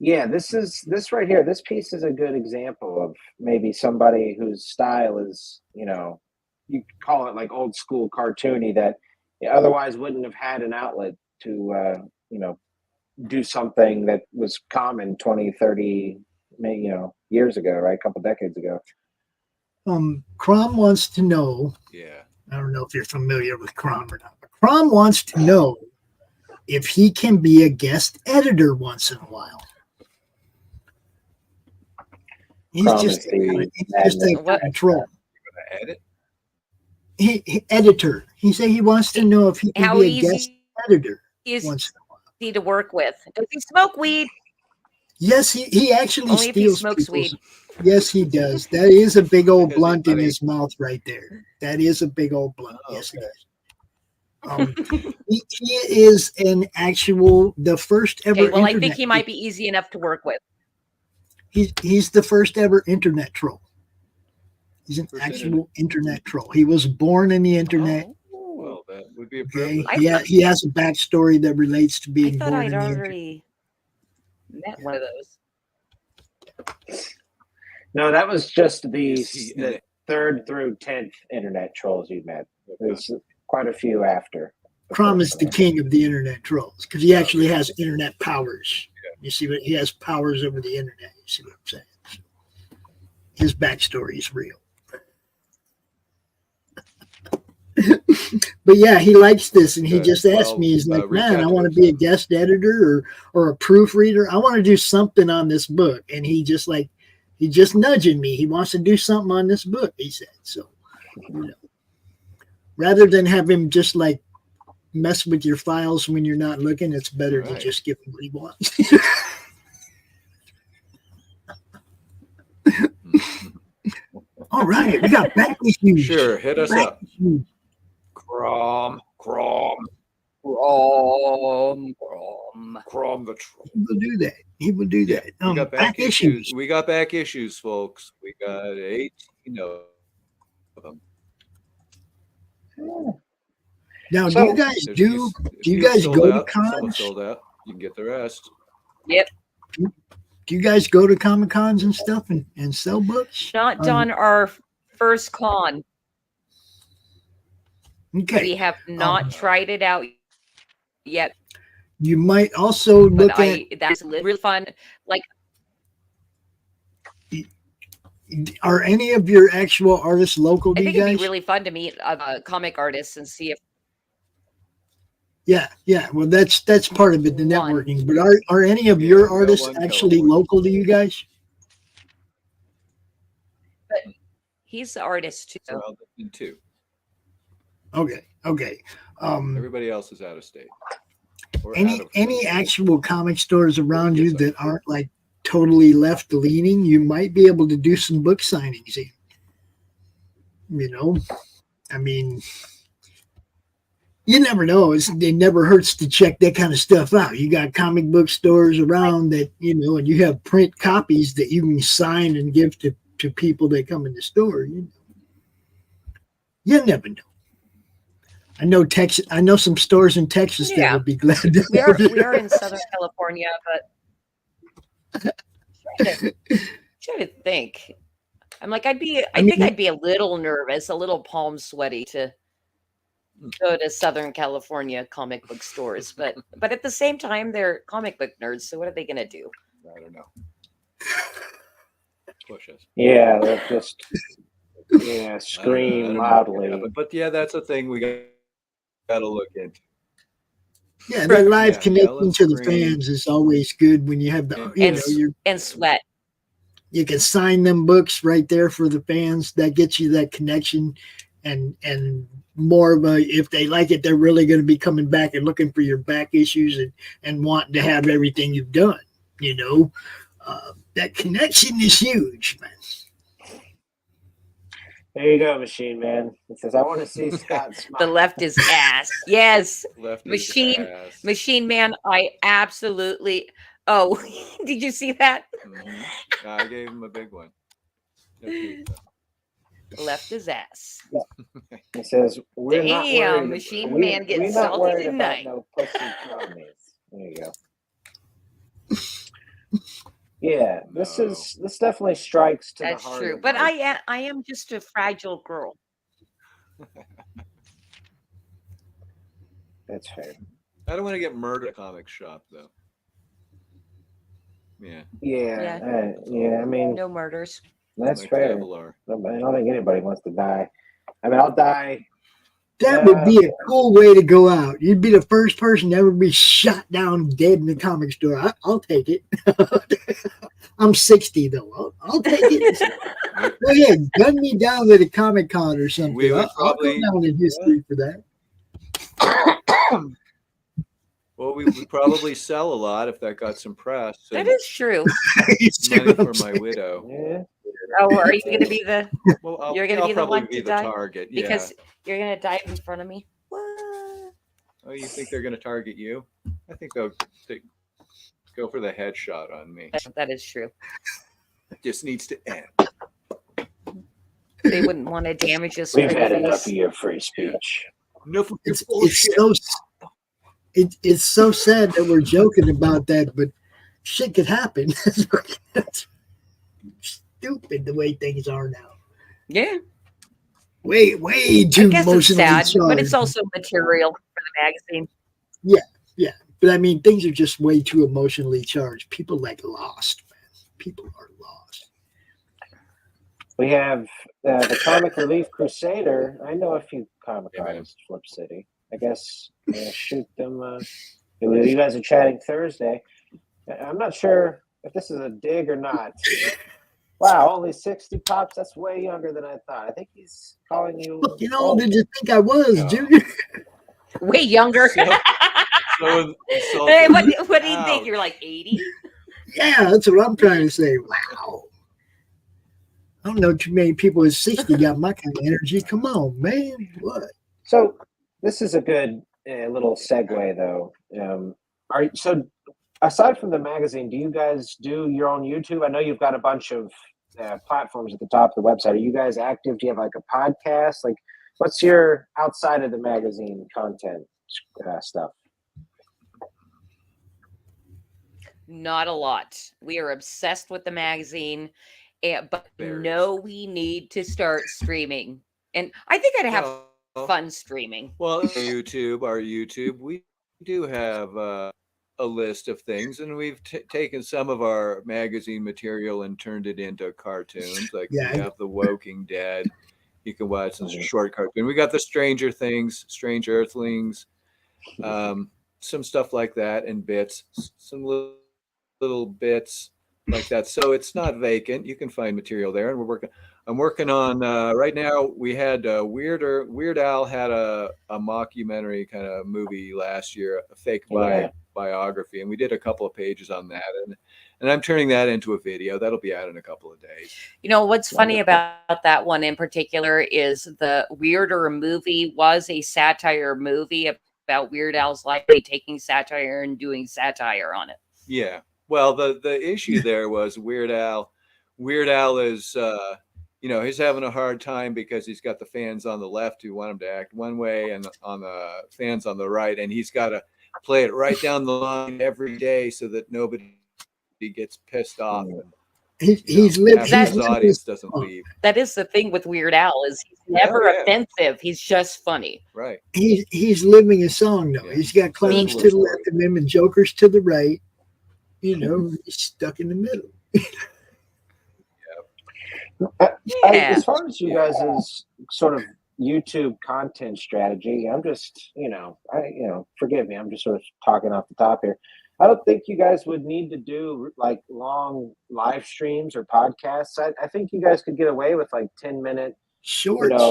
Speaker 1: this right here, this piece is a good example of maybe somebody whose style is, you could call it like old school cartoony that otherwise wouldn't have had an outlet to, do something that was common 20, 30, years ago, right? A couple decades ago.
Speaker 2: Crom wants to know.
Speaker 3: Yeah.
Speaker 2: I don't know if you're familiar with Crom or not, but Crom wants to know if he can be a guest editor once in a while. He's just a troll.
Speaker 3: Edit?
Speaker 2: He editor. He said he wants to know if he can be a guest editor once in a while.
Speaker 4: Easy to work with. Does he smoke weed?
Speaker 2: Yes, he actually
Speaker 4: Only if he
Speaker 2: steals
Speaker 4: smokes
Speaker 2: people's.
Speaker 4: weed.
Speaker 2: Yes, he does. That is a big old blunt in his mouth right there. That is a big old blunt. Yes, it is. He is an actual, the first ever.
Speaker 4: Okay, well, I think he might be easy enough to work with.
Speaker 2: He's the first ever internet troll. He's an actual internet troll. He was born in the internet.
Speaker 3: Well, that would be a privilege.
Speaker 2: Yeah, he has a backstory that relates to being
Speaker 4: I thought
Speaker 2: born
Speaker 4: I'd
Speaker 2: in the
Speaker 4: already met one of those.
Speaker 1: No, that was just the 3rd through 10th internet trolls you met. There's quite a few after.
Speaker 2: Crom is the king of the internet trolls because he actually has internet powers. You see what he has powers over the internet. You see what I'm saying? So his backstory is real. But yeah, he likes this, and he just asked me. He's like, "Man, I want to be a guest editor or a proofreader. I want to do something on this book." And he just nudging me. He wants to do something on this book. He said so. Rather than have him just like mess with your files when you're not looking, it's better to just give him what he wants. All right, we got back issues.
Speaker 3: Sure, hit us up. Crom the troll.
Speaker 2: He will do that. He will do that.
Speaker 3: We got back issues. We got back issues, folks. We got 18 of them.
Speaker 2: Now, do you guys go to cons?
Speaker 3: Sold out. You can get the rest.
Speaker 4: Yep.
Speaker 2: Do you guys go to Comic Cons and stuff and sell books?
Speaker 4: Not done our first con.
Speaker 2: Okay.
Speaker 4: We have not tried it out yet.
Speaker 2: You might also look at.
Speaker 4: That's really fun. Like,
Speaker 2: are any of your actual artists local to you
Speaker 4: I think
Speaker 2: guys?
Speaker 4: it'd be really fun to meet comic artists and see if.
Speaker 2: Yeah, yeah. Well, that's part of it, the
Speaker 4: One.
Speaker 2: networking. But are any of
Speaker 3: Yeah,
Speaker 2: your
Speaker 3: no
Speaker 2: artists
Speaker 3: one
Speaker 2: actually
Speaker 3: California.
Speaker 2: local to you guys?
Speaker 4: He's the artist too.
Speaker 3: Well, in two.
Speaker 2: Okay, okay.
Speaker 3: Everybody else is out of state. Or out
Speaker 2: Any
Speaker 3: of
Speaker 2: actual comic stores around you
Speaker 3: Yes,
Speaker 2: that aren't like totally left leaning, you might be able to do some book signings in. You know, I mean, you never know. It never hurts to check that kind of stuff out. You got comic book stores around that, you know, and you have print copies that you can sign and give to people that come in the store. You never know. I know Texas. I know some stores in Texas that
Speaker 4: Yeah.
Speaker 2: would be glad to.
Speaker 4: We are in Southern California, but trying to think. I'm like, I think I'd be a little nervous, a little palm sweaty to go to Southern California comic book stores, but at the same time, they're comic book nerds. So what are they going to do?
Speaker 3: I don't know. Push us.
Speaker 1: Yeah, they'll just
Speaker 3: I don't
Speaker 1: scream
Speaker 3: know.
Speaker 1: loudly.
Speaker 3: But yeah, that's a thing we got to look into.
Speaker 2: Yeah, that live
Speaker 3: Yeah,
Speaker 2: connection
Speaker 3: let's
Speaker 2: to the
Speaker 3: scream.
Speaker 2: fans is always good when you have the, you know,
Speaker 4: And sweat.
Speaker 2: you can sign them books right there for the fans. That gets you that connection, and more of a, if they like it, they're really going to be coming back and looking for your back issues and wanting to have everything you've done. You know, that connection is huge, man.
Speaker 1: There you go, Machine Man. It says, I want to see Scott smile.
Speaker 4: The left is ass. Yes.
Speaker 3: Left
Speaker 4: Machine Man, I absolutely. Oh, did you see that?
Speaker 3: Mm-hmm. I gave him a big one.
Speaker 4: Left is ass.
Speaker 1: He says, we're not
Speaker 4: Damn,
Speaker 1: worried.
Speaker 4: Machine Man getting
Speaker 1: we're not
Speaker 4: salty
Speaker 1: worried
Speaker 4: tonight.
Speaker 1: about no pussy commies. There you go. Yeah, this definitely strikes to
Speaker 4: That's
Speaker 1: the heart.
Speaker 4: true.
Speaker 1: of
Speaker 4: But
Speaker 1: my-
Speaker 4: I am just a fragile girl.
Speaker 1: That's fair.
Speaker 3: I don't want to get murdered at a comic shop though. Yeah.
Speaker 1: Yeah. I mean,
Speaker 4: No murders.
Speaker 1: that's
Speaker 3: Like
Speaker 1: fair.
Speaker 3: Devill are.
Speaker 1: I don't think anybody wants to die. I mean, I'll die.
Speaker 2: That would be a cool way to go out. You'd be the first person to ever be shot down dead in the comic store. I'll take it. I'm 60 though. I'll take it. Go ahead, gun me down at a Comic Con or something.
Speaker 3: We would
Speaker 2: I'll go down in history for that.
Speaker 3: Well, we would probably sell a lot if that got some press.
Speaker 4: That is true.
Speaker 3: Money for my widow.
Speaker 1: Yeah.
Speaker 4: Oh, are you going to be the?
Speaker 3: Well,
Speaker 4: You're going to be the
Speaker 3: probably
Speaker 4: one
Speaker 3: be
Speaker 4: to
Speaker 3: the
Speaker 4: die
Speaker 3: target.
Speaker 4: because
Speaker 3: Yeah.
Speaker 4: you're going to die in front of me. What?
Speaker 3: Oh, you think they're going to target you? I think they'll go for the headshot on me.
Speaker 4: That is true.
Speaker 3: It just needs to end.
Speaker 4: They wouldn't want to damage us.
Speaker 1: We've
Speaker 4: for
Speaker 1: had
Speaker 4: the
Speaker 1: enough
Speaker 4: face.
Speaker 1: of your free speech.
Speaker 3: No, it's
Speaker 2: It's so sad that we're joking about that, but shit could happen. That's stupid the way things are now.
Speaker 4: Yeah.
Speaker 2: Way
Speaker 4: I
Speaker 2: too
Speaker 4: guess it's
Speaker 2: emotionally
Speaker 4: sad,
Speaker 2: charged.
Speaker 4: but it's also material for the magazine.
Speaker 2: Yeah, but I mean, things are just way too emotionally charged. People like lost, man. People are lost.
Speaker 1: We have the Comic Relief Crusader. I know a few comic artists, Flip City. I guess shoot them. You guys are chatting Thursday. I'm not sure if this is a dig or not. Wow, only 60 pops. That's way younger than I thought. I think he's calling you.
Speaker 2: Look, how old did you think I was, Junior?
Speaker 4: Way younger. Hey, what do you think? You're like 80?
Speaker 2: Yeah, that's what I'm trying to say. Wow. I don't know too many people at 60 got my kind of energy. Come on, man. What?
Speaker 1: So this is a good little segue, though. So aside from the magazine, do you guys do your own YouTube? I know you've got a bunch of platforms at the top of the website. Are you guys active? Do you have like a podcast? Like, what's your outside of the magazine content stuff?
Speaker 4: Not a lot. We are obsessed with the magazine, but no, we need to start streaming. And I think I'd have fun streaming.
Speaker 3: Well, our YouTube, we do have a list of things, and we've taken some of our magazine material and turned it into cartoons. Like we have The Woking Dead. You can watch some short cartoon. We got the Stranger Things, Strange Earthlings. some stuff like that, and bits, some little bits like that. So it's not vacant. You can find material there, and I'm working on right now. We had Weird Al had a mockumentary kind of movie last year, a fake biography, and we did a couple of pages on that, and I'm turning that into a video that'll be out in a couple of days.
Speaker 4: You know what's funny about that one in particular is the Weirder movie was a satire movie about Weird Al's life, taking satire and doing satire on it.
Speaker 3: Yeah. Well, the issue there was Weird Al is he's having a hard time because he's got the fans on the left who want him to act one way, and on the fans on the right, and he's got to play it right down the line every day so that nobody gets pissed off.
Speaker 2: His
Speaker 3: audience doesn't leave.
Speaker 4: That is the thing with Weird Al, is he's never offensive. He's just funny.
Speaker 3: Right.
Speaker 2: He's living a song though. Yeah. He's got clowns to the left of him and jokers to the right. He's stuck in the middle.
Speaker 1: As far as you guys' sort of YouTube content strategy, I'm just, forgive me, I'm just sort of talking off the top here. I don't think you guys would need to do like long live streams or podcasts. I think you guys could get away with like 10-minute
Speaker 2: shorts.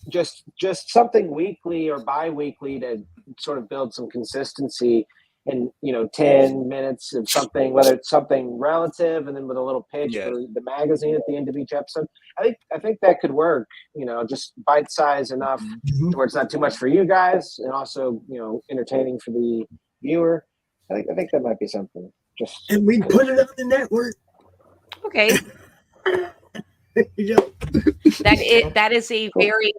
Speaker 1: Just something weekly or bi-weekly to sort of build some consistency. And 10 minutes of something, whether it's something relative, and then with a little pitch for the magazine at the end of each episode. I think that could work. Just bite size enough where it's not too much for you guys, and also entertaining for the viewer. I think that might be something.
Speaker 2: And we put it on the network.
Speaker 4: Okay. That is a very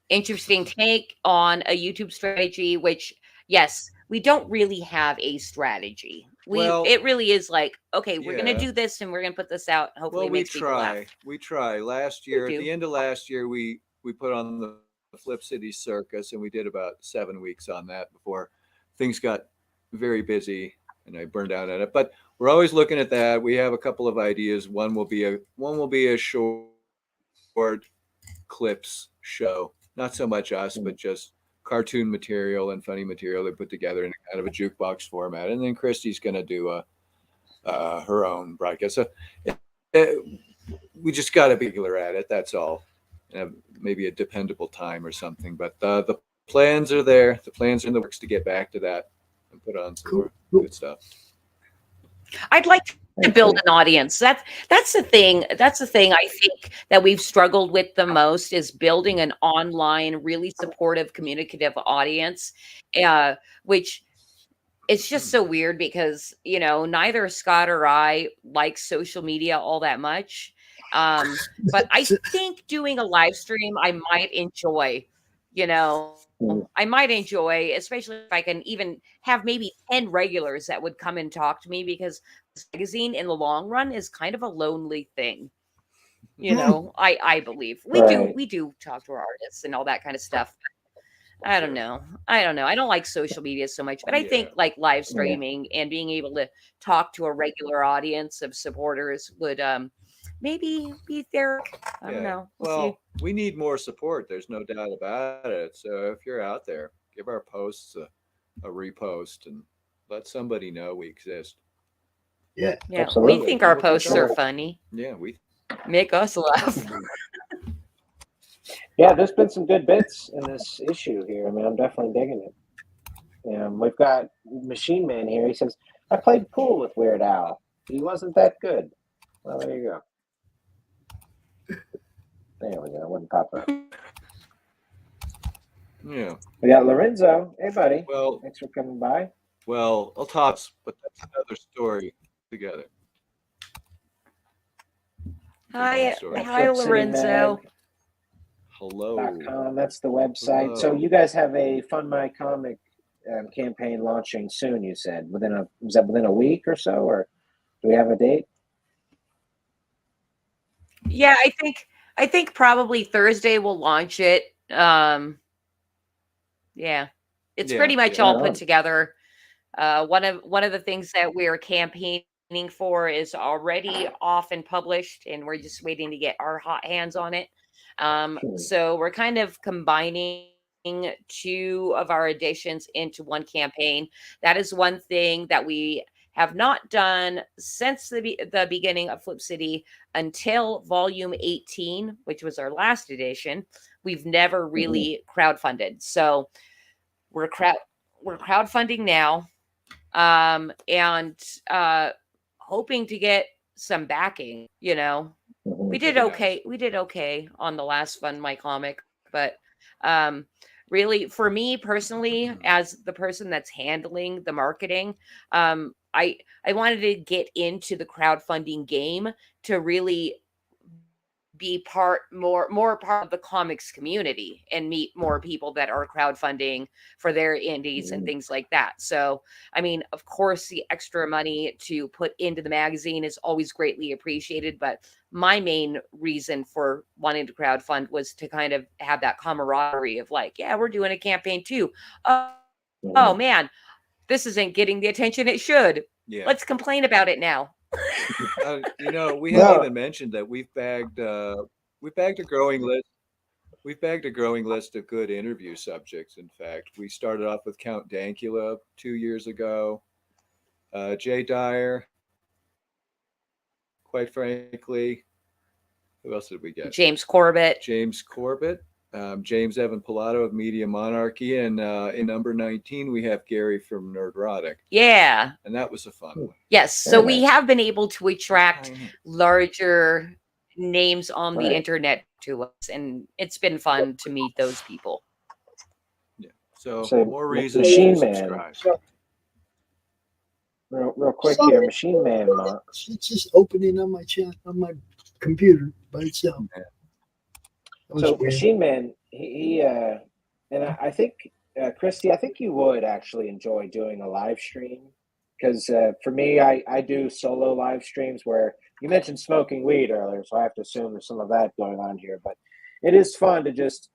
Speaker 4: interesting take on a YouTube strategy, which. Yes, we don't really have a strategy. It really is like, okay, we're going to do this and we're going to put this out. Hopefully,
Speaker 3: we try. We try. Last year, at the end of last year, we put on the Flip City Circus, and we did about 7 weeks on that before things got very busy and I burned out at it. But we're always looking at that. We have a couple of ideas. One will be a short clips show. Not so much us, but just cartoon material and funny material they put together in kind of a jukebox format, and then Christy's going to do her own broadcast. So we just got to be regular at it. That's all. Maybe a dependable time or something. But the plans are there. The plans are in the works to get back to that and put on some more good stuff.
Speaker 4: I'd like to build an audience. That's the thing. That's the thing I think that we've struggled with the most, is building an online, really supportive, communicative audience, which it's just so weird because, neither Scott or I like social media all that much. But I think doing a live stream, I might enjoy, I might enjoy, especially if I can even have maybe 10 regulars that would come and talk to me, because this magazine in the long run is kind of a lonely thing. I believe we do talk to our artists and all that kind of stuff. I don't know. I don't like social media so much, but I think like live streaming and being able to talk to a regular audience of supporters would maybe be there. I don't know.
Speaker 3: Well, we need more support. There's no doubt about it. So if you're out there, give our posts a repost and let somebody know we exist.
Speaker 4: Yeah. Absolutely. We think our posts are funny.
Speaker 3: Yeah, we
Speaker 4: make us laugh.
Speaker 1: Yeah, there's been some good bits in this issue here. I mean, I'm definitely digging it. We've got Machine Man here. He says, I played pool with Weird Al. He wasn't that good. Well, there you go. There we go. It wouldn't pop up.
Speaker 3: Yeah.
Speaker 1: We got Lorenzo. Hey, buddy.
Speaker 3: Well,
Speaker 1: thanks for coming by.
Speaker 3: Well, I'll talk, but that's another story together.
Speaker 4: Hi, Lorenzo.
Speaker 3: Hello.
Speaker 1: That's the website. Hello. So you guys have a Fund My Comic campaign launching soon, you said. Was that within a week or so, or do we have a date?
Speaker 4: Yeah, I think probably Thursday we'll launch it. It's pretty much all put together. One of the things that we're campaigning for is already off and published, and we're just waiting to get our hot hands on it. So we're kind of combining two of our editions into one campaign. That is one thing that we have not done since the beginning of Flip City until volume 18, which was our last edition. We've never really crowdfunded. So we're crowdfunding now, and hoping to get some backing, you know. We did okay. We did okay on the last Fund My Comic, but really, for me personally, as the person that's handling the marketing, I wanted to get into the crowdfunding game to really be more part of the comics community and meet more people that are crowdfunding for their indies and things like that. So, I mean, of course, the extra money to put into the magazine is always greatly appreciated, but my main reason for wanting to crowdfund was to kind of have that camaraderie of like, yeah, we're doing a campaign too. Oh man, this isn't getting the attention it should. Yeah. Let's complain about it now.
Speaker 3: You know, we haven't even mentioned that we've bagged a growing list. We've bagged a growing list of good interview subjects. In fact, we started off with Count Dankula 2 years ago. Jay Dyer. Quite frankly, who else did we get?
Speaker 4: James Corbett.
Speaker 3: James Evan Pilato of Media Monarchy, and in number 19 we have Gary from Nerdrotic.
Speaker 4: Yeah,
Speaker 3: and that was a fun one.
Speaker 4: Yes, so we have been able to attract larger names on the internet to us, and it's been fun to meet those people.
Speaker 3: Yeah, so more reasons
Speaker 1: Machine
Speaker 3: to
Speaker 1: Man.
Speaker 3: subscribe.
Speaker 1: Real quick here, Machine Man. Mark.
Speaker 2: It's just opening on my computer by itself.
Speaker 1: Yeah. So Machine Man, he and I think Christy, I think you would actually enjoy doing a live stream, because for me, I do solo live streams where you mentioned smoking weed earlier, so I have to assume there's some of that going on here. But it is fun to just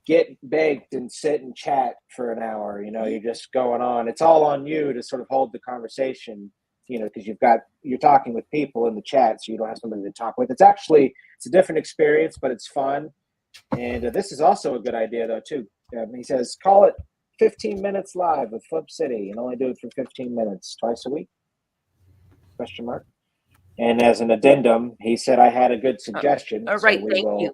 Speaker 1: get baked and sit and chat for an hour. You know, you're just going on. It's all on you to sort of hold the conversation. You know, because you're talking with people in the chat, so you don't have somebody to talk with. It's a different experience, but it's fun. And this is also a good idea, though, too. He says, call it 15 minutes live with Flip City and only do it for 15 minutes twice a week? ? And as an addendum, he said, I had a good suggestion.
Speaker 4: All right, thank you.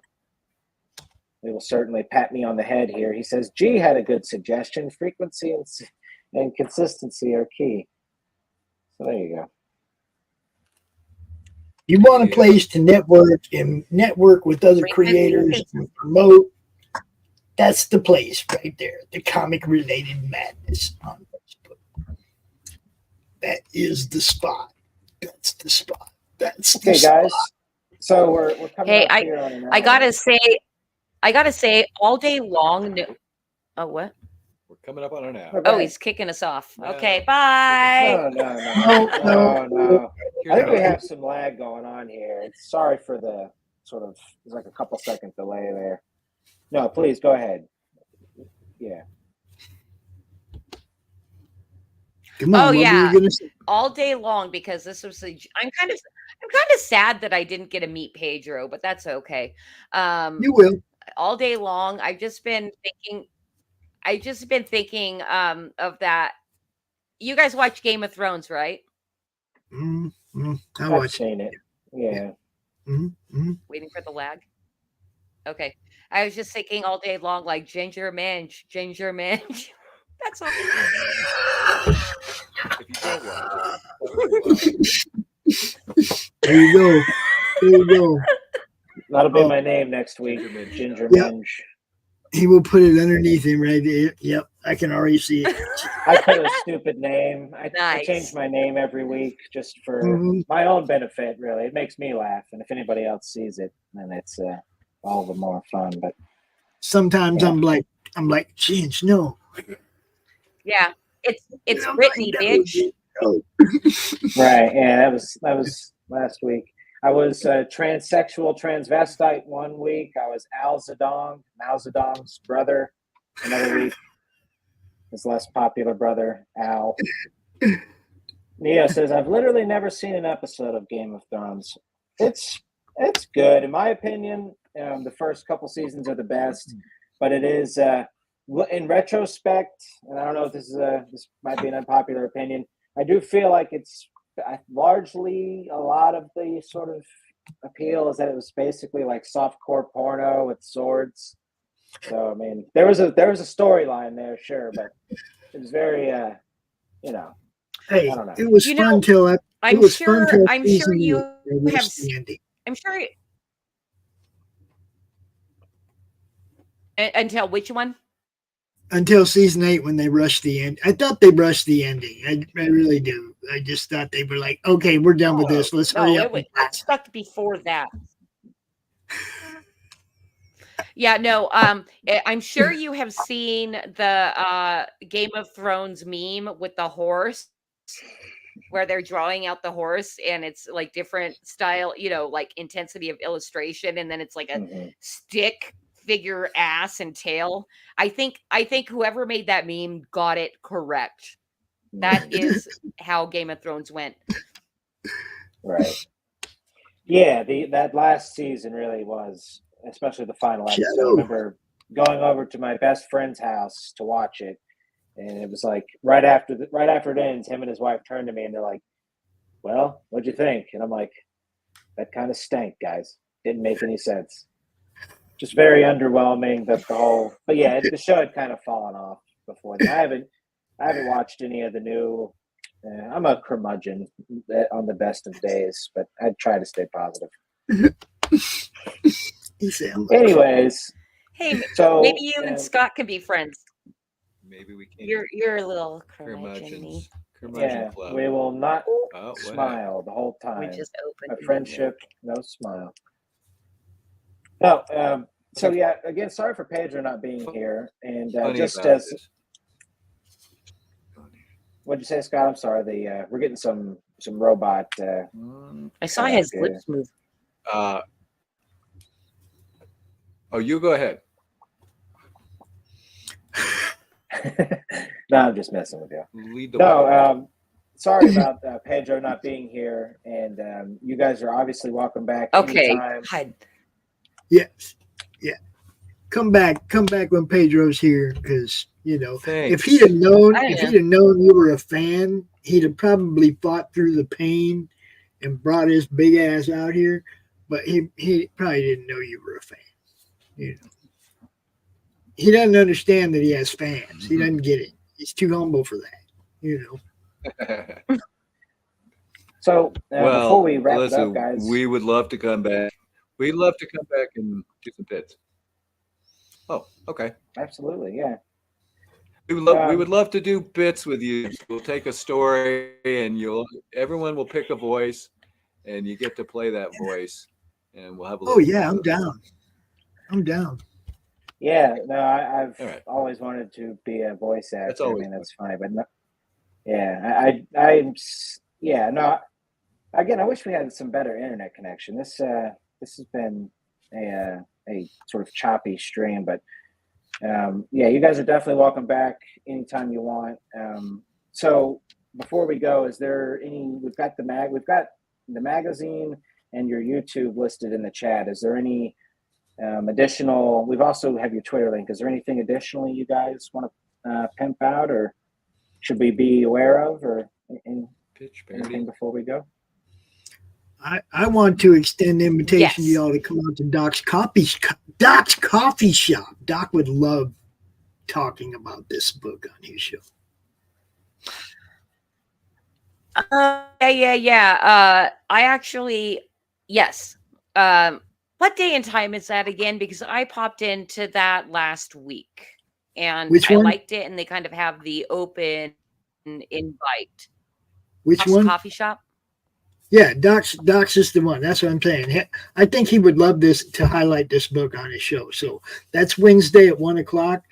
Speaker 1: They will certainly pat me on the head here. He says, G had a good suggestion. Frequency and consistency are key. So there you go.
Speaker 2: You want a place to network with other creators and promote. That's the place right there. The comic related madness on Facebook. That is the spot. That's the spot. That's the spot.
Speaker 1: Guys. So we're coming up here on an hour.
Speaker 4: I gotta say, all day long. Oh, what?
Speaker 3: We're coming up on an hour.
Speaker 4: Oh, he's kicking us off. No. Okay, bye.
Speaker 1: No. I think we have some lag going on here. Sorry for the sort of, there's like a couple second delay there. No, please go ahead. Yeah.
Speaker 2: Come on.
Speaker 4: Oh yeah, all day long, because this was. I'm kind of sad that I didn't get to meet Pedro, but that's okay.
Speaker 2: You will.
Speaker 4: All day long. I've just been thinking of that. You guys watch Game of Thrones, right?
Speaker 1: I've seen it. Yeah.
Speaker 4: Waiting for the lag. Okay. I was just thinking all day long, like ginger minge. That's all.
Speaker 3: If you don't watch,
Speaker 2: there you go.
Speaker 1: That'll be my name next week. Ginger Minge.
Speaker 2: He will put it underneath him right there. Yep, I can already see it.
Speaker 1: I put a stupid name. I change my name every week just for my own benefit, really. It makes me laugh. And if anybody else sees it, then it's all the more fun. But
Speaker 2: sometimes I'm like, Ginge, no.
Speaker 4: Yeah, it's Brittany, bitch.
Speaker 1: Right. Yeah, that was last week. I was transsexual transvestite 1 week. I was Al Zedong, Mao Zedong's brother, another week. His less popular brother, Al. Neo says, I've literally never seen an episode of Game of Thrones. It's good. In my opinion, the first couple seasons are the best, but it is in retrospect, and I don't know if this might be an unpopular opinion, I do feel like it's largely a lot of the sort of appeal is that it was basically like softcore porno with swords. So I mean, there was a storyline there, sure, but it was very, you know,
Speaker 2: Hey,
Speaker 1: I don't know.
Speaker 2: it was fun till
Speaker 4: I'm sure you have. I'm sure. Until which one?
Speaker 2: Until season 8 when they rushed the end. I thought they rushed the ending. I really do. I just thought they were like, okay, we're done with this. Let's hurry up.
Speaker 4: It stuck before that. Yeah, no. I'm sure you have seen the Game of Thrones meme with the horse, where they're drawing out the horse, and it's like different style, like intensity of illustration, and then it's like a stick figure ass and tail. I think whoever made that meme got it correct. That is how Game of Thrones went.
Speaker 1: Right. Yeah, that last season really was, especially the final episode. I remember going over to my best friend's house to watch it, and it was like right after it ends, him and his wife turned to me and they're like, "Well, what'd you think?" And I'm like, "That kind of stank, guys. Didn't make any sense. Just very underwhelming." But yeah, the show had kind of fallen off before that. I haven't watched any of the new. I'm a curmudgeon on the best of days, but I try to stay positive. Anyways,
Speaker 4: hey, so maybe you and Scott can be friends.
Speaker 3: Maybe we can.
Speaker 4: You're a little curmudgeon.
Speaker 1: Yeah, club. We will not smile the whole time. We just open a friendship, no smile. No, so yeah, again, sorry for Pedro not being here, and just as. What'd you say, Scott? I'm sorry. We're getting some robot.
Speaker 4: I saw his lips move.
Speaker 3: You go ahead.
Speaker 1: No, I'm just messing with you. Sorry about Pedro not being here, and you guys are obviously welcome back.
Speaker 2: Okay. Yes. Yeah. Come back when Pedro's here, because if he'd have known you were a fan, he'd have probably fought through the pain and brought his big ass out here. But he probably didn't know you were a fan. He doesn't understand that he has fans. Mm-hmm. He doesn't get it. He's too humble for that.
Speaker 1: So before we wrap it up, guys,
Speaker 3: we would love to come back. We'd love to come back and do some bits. Oh, okay.
Speaker 1: Absolutely, yeah.
Speaker 3: We would love to do bits with you. We'll take a story, and everyone will pick a voice, and you get to play that voice, and we'll have a.
Speaker 2: Oh yeah, I'm down.
Speaker 1: Yeah, no, I've always wanted to be a voice actor. I mean, that's fine, but no, yeah, no. Again, I wish we had some better internet connection. This has been a sort of choppy stream, but yeah, you guys are definitely welcome back anytime you want. So before we go, is there any? We've got the magazine and your YouTube listed in the chat. Is there any additional? We've also have your Twitter link. Is there anything additionally you guys want to pimp out, or should we be aware of, or anything before we go?
Speaker 2: I want to extend an invitation to y'all to come out to Doc's coffee shop. Doc would love talking about this book on his show.
Speaker 4: Yeah. I actually, yes. What day and time is that again? Because I popped into that last week, and I liked it, and they kind of have the open invite.
Speaker 2: Which one?
Speaker 4: Coffee shop.
Speaker 2: Yeah, Doc's is the one. That's what I'm saying. I think he would love this to highlight this book on his show. So that's Wednesday at 1:00.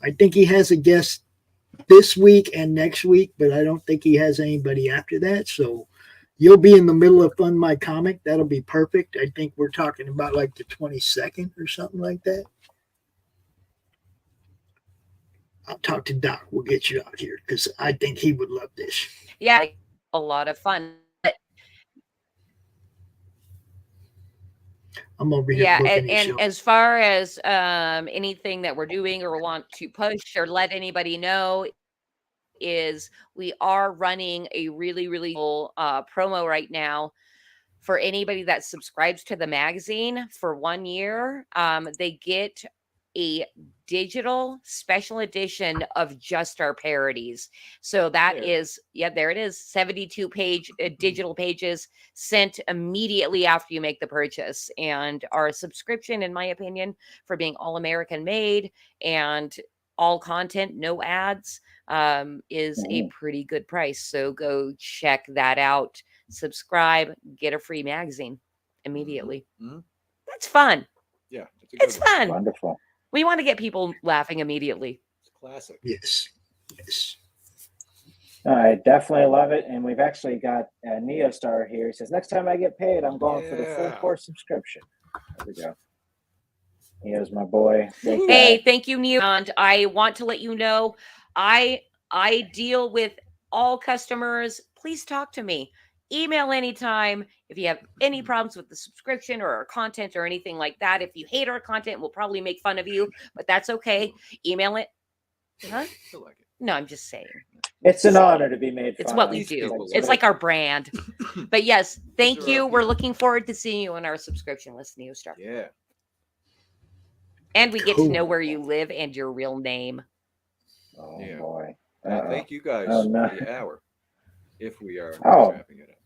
Speaker 2: I think he has a guest this week and next week, but I don't think he has anybody after that. So you'll be in the middle of Fund My Comic. That'll be perfect. I think we're talking about like the 22nd or something like that. I'll talk to Doc. We'll get you out here because I think he would love this.
Speaker 4: Yeah, a lot of fun.
Speaker 2: I'm over here.
Speaker 4: Yeah,
Speaker 2: booking these
Speaker 4: and
Speaker 2: shows.
Speaker 4: as far as anything that we're doing or want to push or let anybody know is we are running a really cool promo right now for anybody that subscribes to the magazine for 1 year. They get a digital special edition of just our parodies. So that is, there it is, 72 page digital pages sent immediately after you make the purchase. And our subscription, in my opinion, for being all American made and all content, no ads, is a pretty good price. So go check that out. Subscribe, get a free magazine immediately. That's fun.
Speaker 3: Yeah,
Speaker 4: it's fun.
Speaker 1: Wonderful.
Speaker 4: We want to get people laughing immediately.
Speaker 3: It's classic.
Speaker 2: Yes.
Speaker 1: I definitely love it. And we've actually got Neostar here. He says, next time I get paid, I'm going for the full course subscription. There we go. Neo's my boy.
Speaker 4: Hey, thank you, Neo. And I want to let you know, I deal with all customers. Please talk to me. Email anytime if you have any problems with the subscription or our content or anything like that. If you hate our content, we'll probably make fun of you, but that's okay. Email it. Huh? No, I'm just saying.
Speaker 1: It's an honor to be made fun
Speaker 4: It's what
Speaker 1: of.
Speaker 4: we do. It's like our brand. But yes, thank you. We're looking forward to seeing you on our subscription list, Neostar.
Speaker 3: Yeah.
Speaker 4: And we get to know where you live and your real name.
Speaker 1: Oh, boy.
Speaker 3: Thank you guys for the hour. If we are wrapping it up.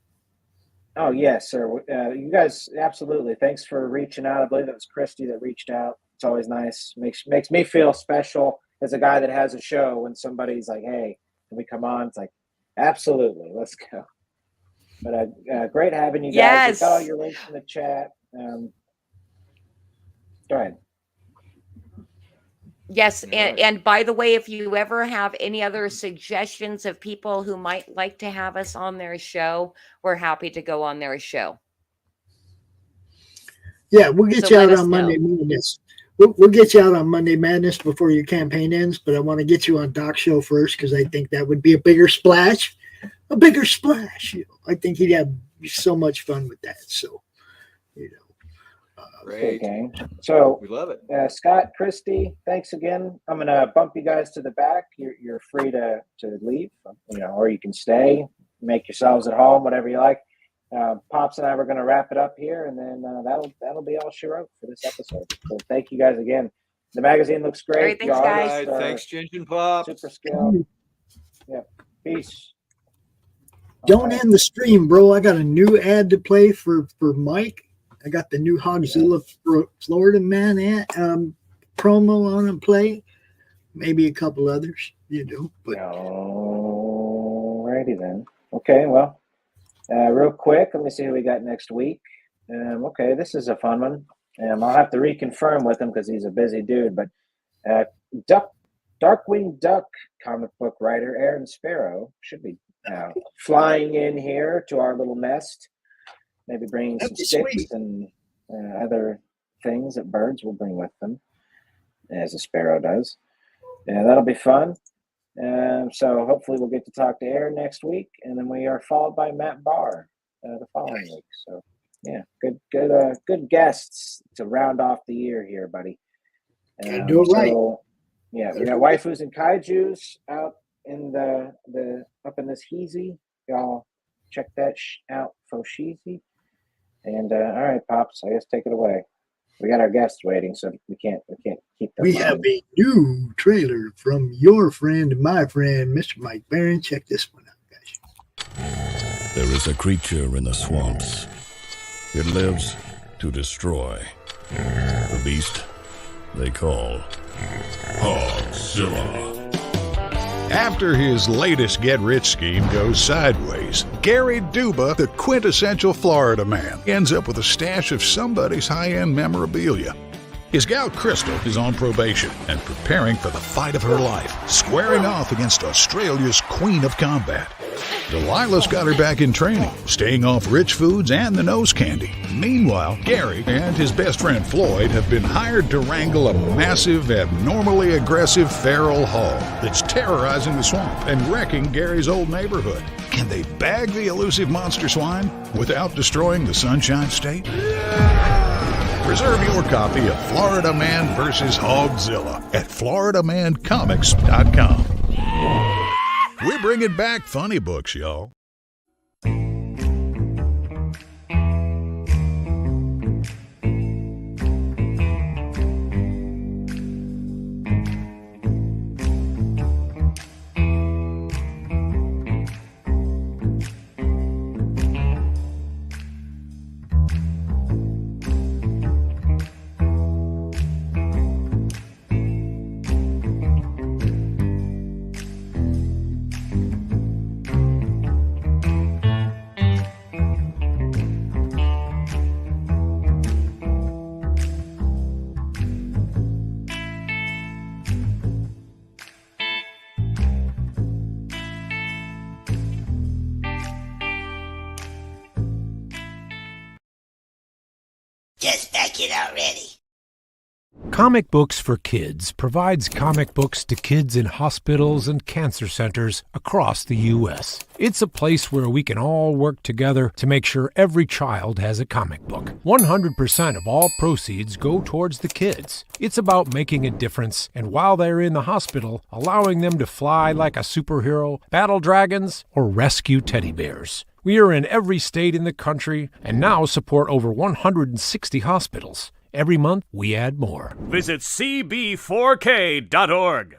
Speaker 1: Oh, yes, sir. You guys, absolutely. Thanks for reaching out. I believe it was Christy that reached out. It's always nice. Makes me feel special as a guy that has a show when somebody's like, hey, can we come on? It's like, absolutely. Let's go. But great having you guys.
Speaker 4: Yes.
Speaker 1: We've got all your links in the chat. Go ahead.
Speaker 4: Yes, and by the way, if you ever have any other suggestions of people who might like to have us on their show, we're happy to go on their show.
Speaker 2: Yeah, we'll get you out on Monday Madness. We'll get you out on Monday Madness before your campaign ends, but I want to get you on Doc's show first because I think that would be a bigger splash. A bigger splash. You know, I think he'd have so much fun with that. So, you know.
Speaker 1: Great gang. So
Speaker 3: we love it.
Speaker 1: Scott, Christy, thanks again. I'm gonna bump you guys to the back. You're free to leave, or you can stay, make yourselves at home, whatever you like. Pops and I were gonna wrap it up here, and then that'll be all she wrote for this episode. So thank you guys again. The magazine looks great.
Speaker 4: All right, thanks, guys.
Speaker 3: Thanks, Ginge and Pop.
Speaker 1: Super skilled. Yeah. Peace.
Speaker 2: Don't end the stream, bro. I got a new ad to play for Mike. I got the new Hogzilla Florida Man promo on and play. Maybe a couple others, But
Speaker 1: alrighty then. Okay, well, real quick, let me see who we got next week. Okay, this is a fun one. I'll have to reconfirm with him because he's a busy dude. But Darkwing Duck comic book writer Aaron Sparrow should be flying in here to our little nest. Maybe bringing some sticks and other things that birds will bring with them, as a sparrow does. Yeah, that'll be fun. So hopefully we'll get to talk to Aaron next week, and then we are followed by Matt Barr the following week. So yeah, good guests to round off the year here, buddy.
Speaker 2: Do it right.
Speaker 1: Yeah, we got Waifus and Kaijus out in the up in this heezy. Y'all check that out, Foshizi. And all right, Pops, I guess take it away. We got our guests waiting, so we can't keep them.
Speaker 2: We have a new trailer from your friend, my friend, Mr. Mike Barron. Check this one out, guys.
Speaker 5: There is a creature in the swamps. It lives to destroy. The beast they call Hogzilla.
Speaker 6: After his latest get-rich scheme goes sideways, Gary Duba, the quintessential Florida man, ends up with a stash of somebody's high-end memorabilia. His gal Crystal is on probation and preparing for the fight of her life, squaring off against Australia's Queen of Combat. Delilah's got her back in training, staying off rich foods and the nose candy. Meanwhile, Gary and his best friend Floyd have been hired to wrangle a massive, abnormally aggressive feral hog that's terrorizing the swamp and wrecking Gary's old neighborhood. Can they bag the elusive monster swine without destroying the Sunshine State? Reserve your copy of Florida Man vs. Hogzilla at FloridaManComics.com. We're bringing back funny books, y'all.
Speaker 7: Just back it already.
Speaker 8: Comic Books for Kids provides comic books to kids in hospitals and cancer centers across the U.S. It's a place where we can all work together to make sure every child has a comic book. 100% of all proceeds go towards the kids. It's about making a difference, and while they're in the hospital, allowing them to fly like a superhero, battle dragons, or rescue teddy bears. We are in every state in the country and now support over 160 hospitals. Every month, we add more.
Speaker 9: Visit cb4k.org.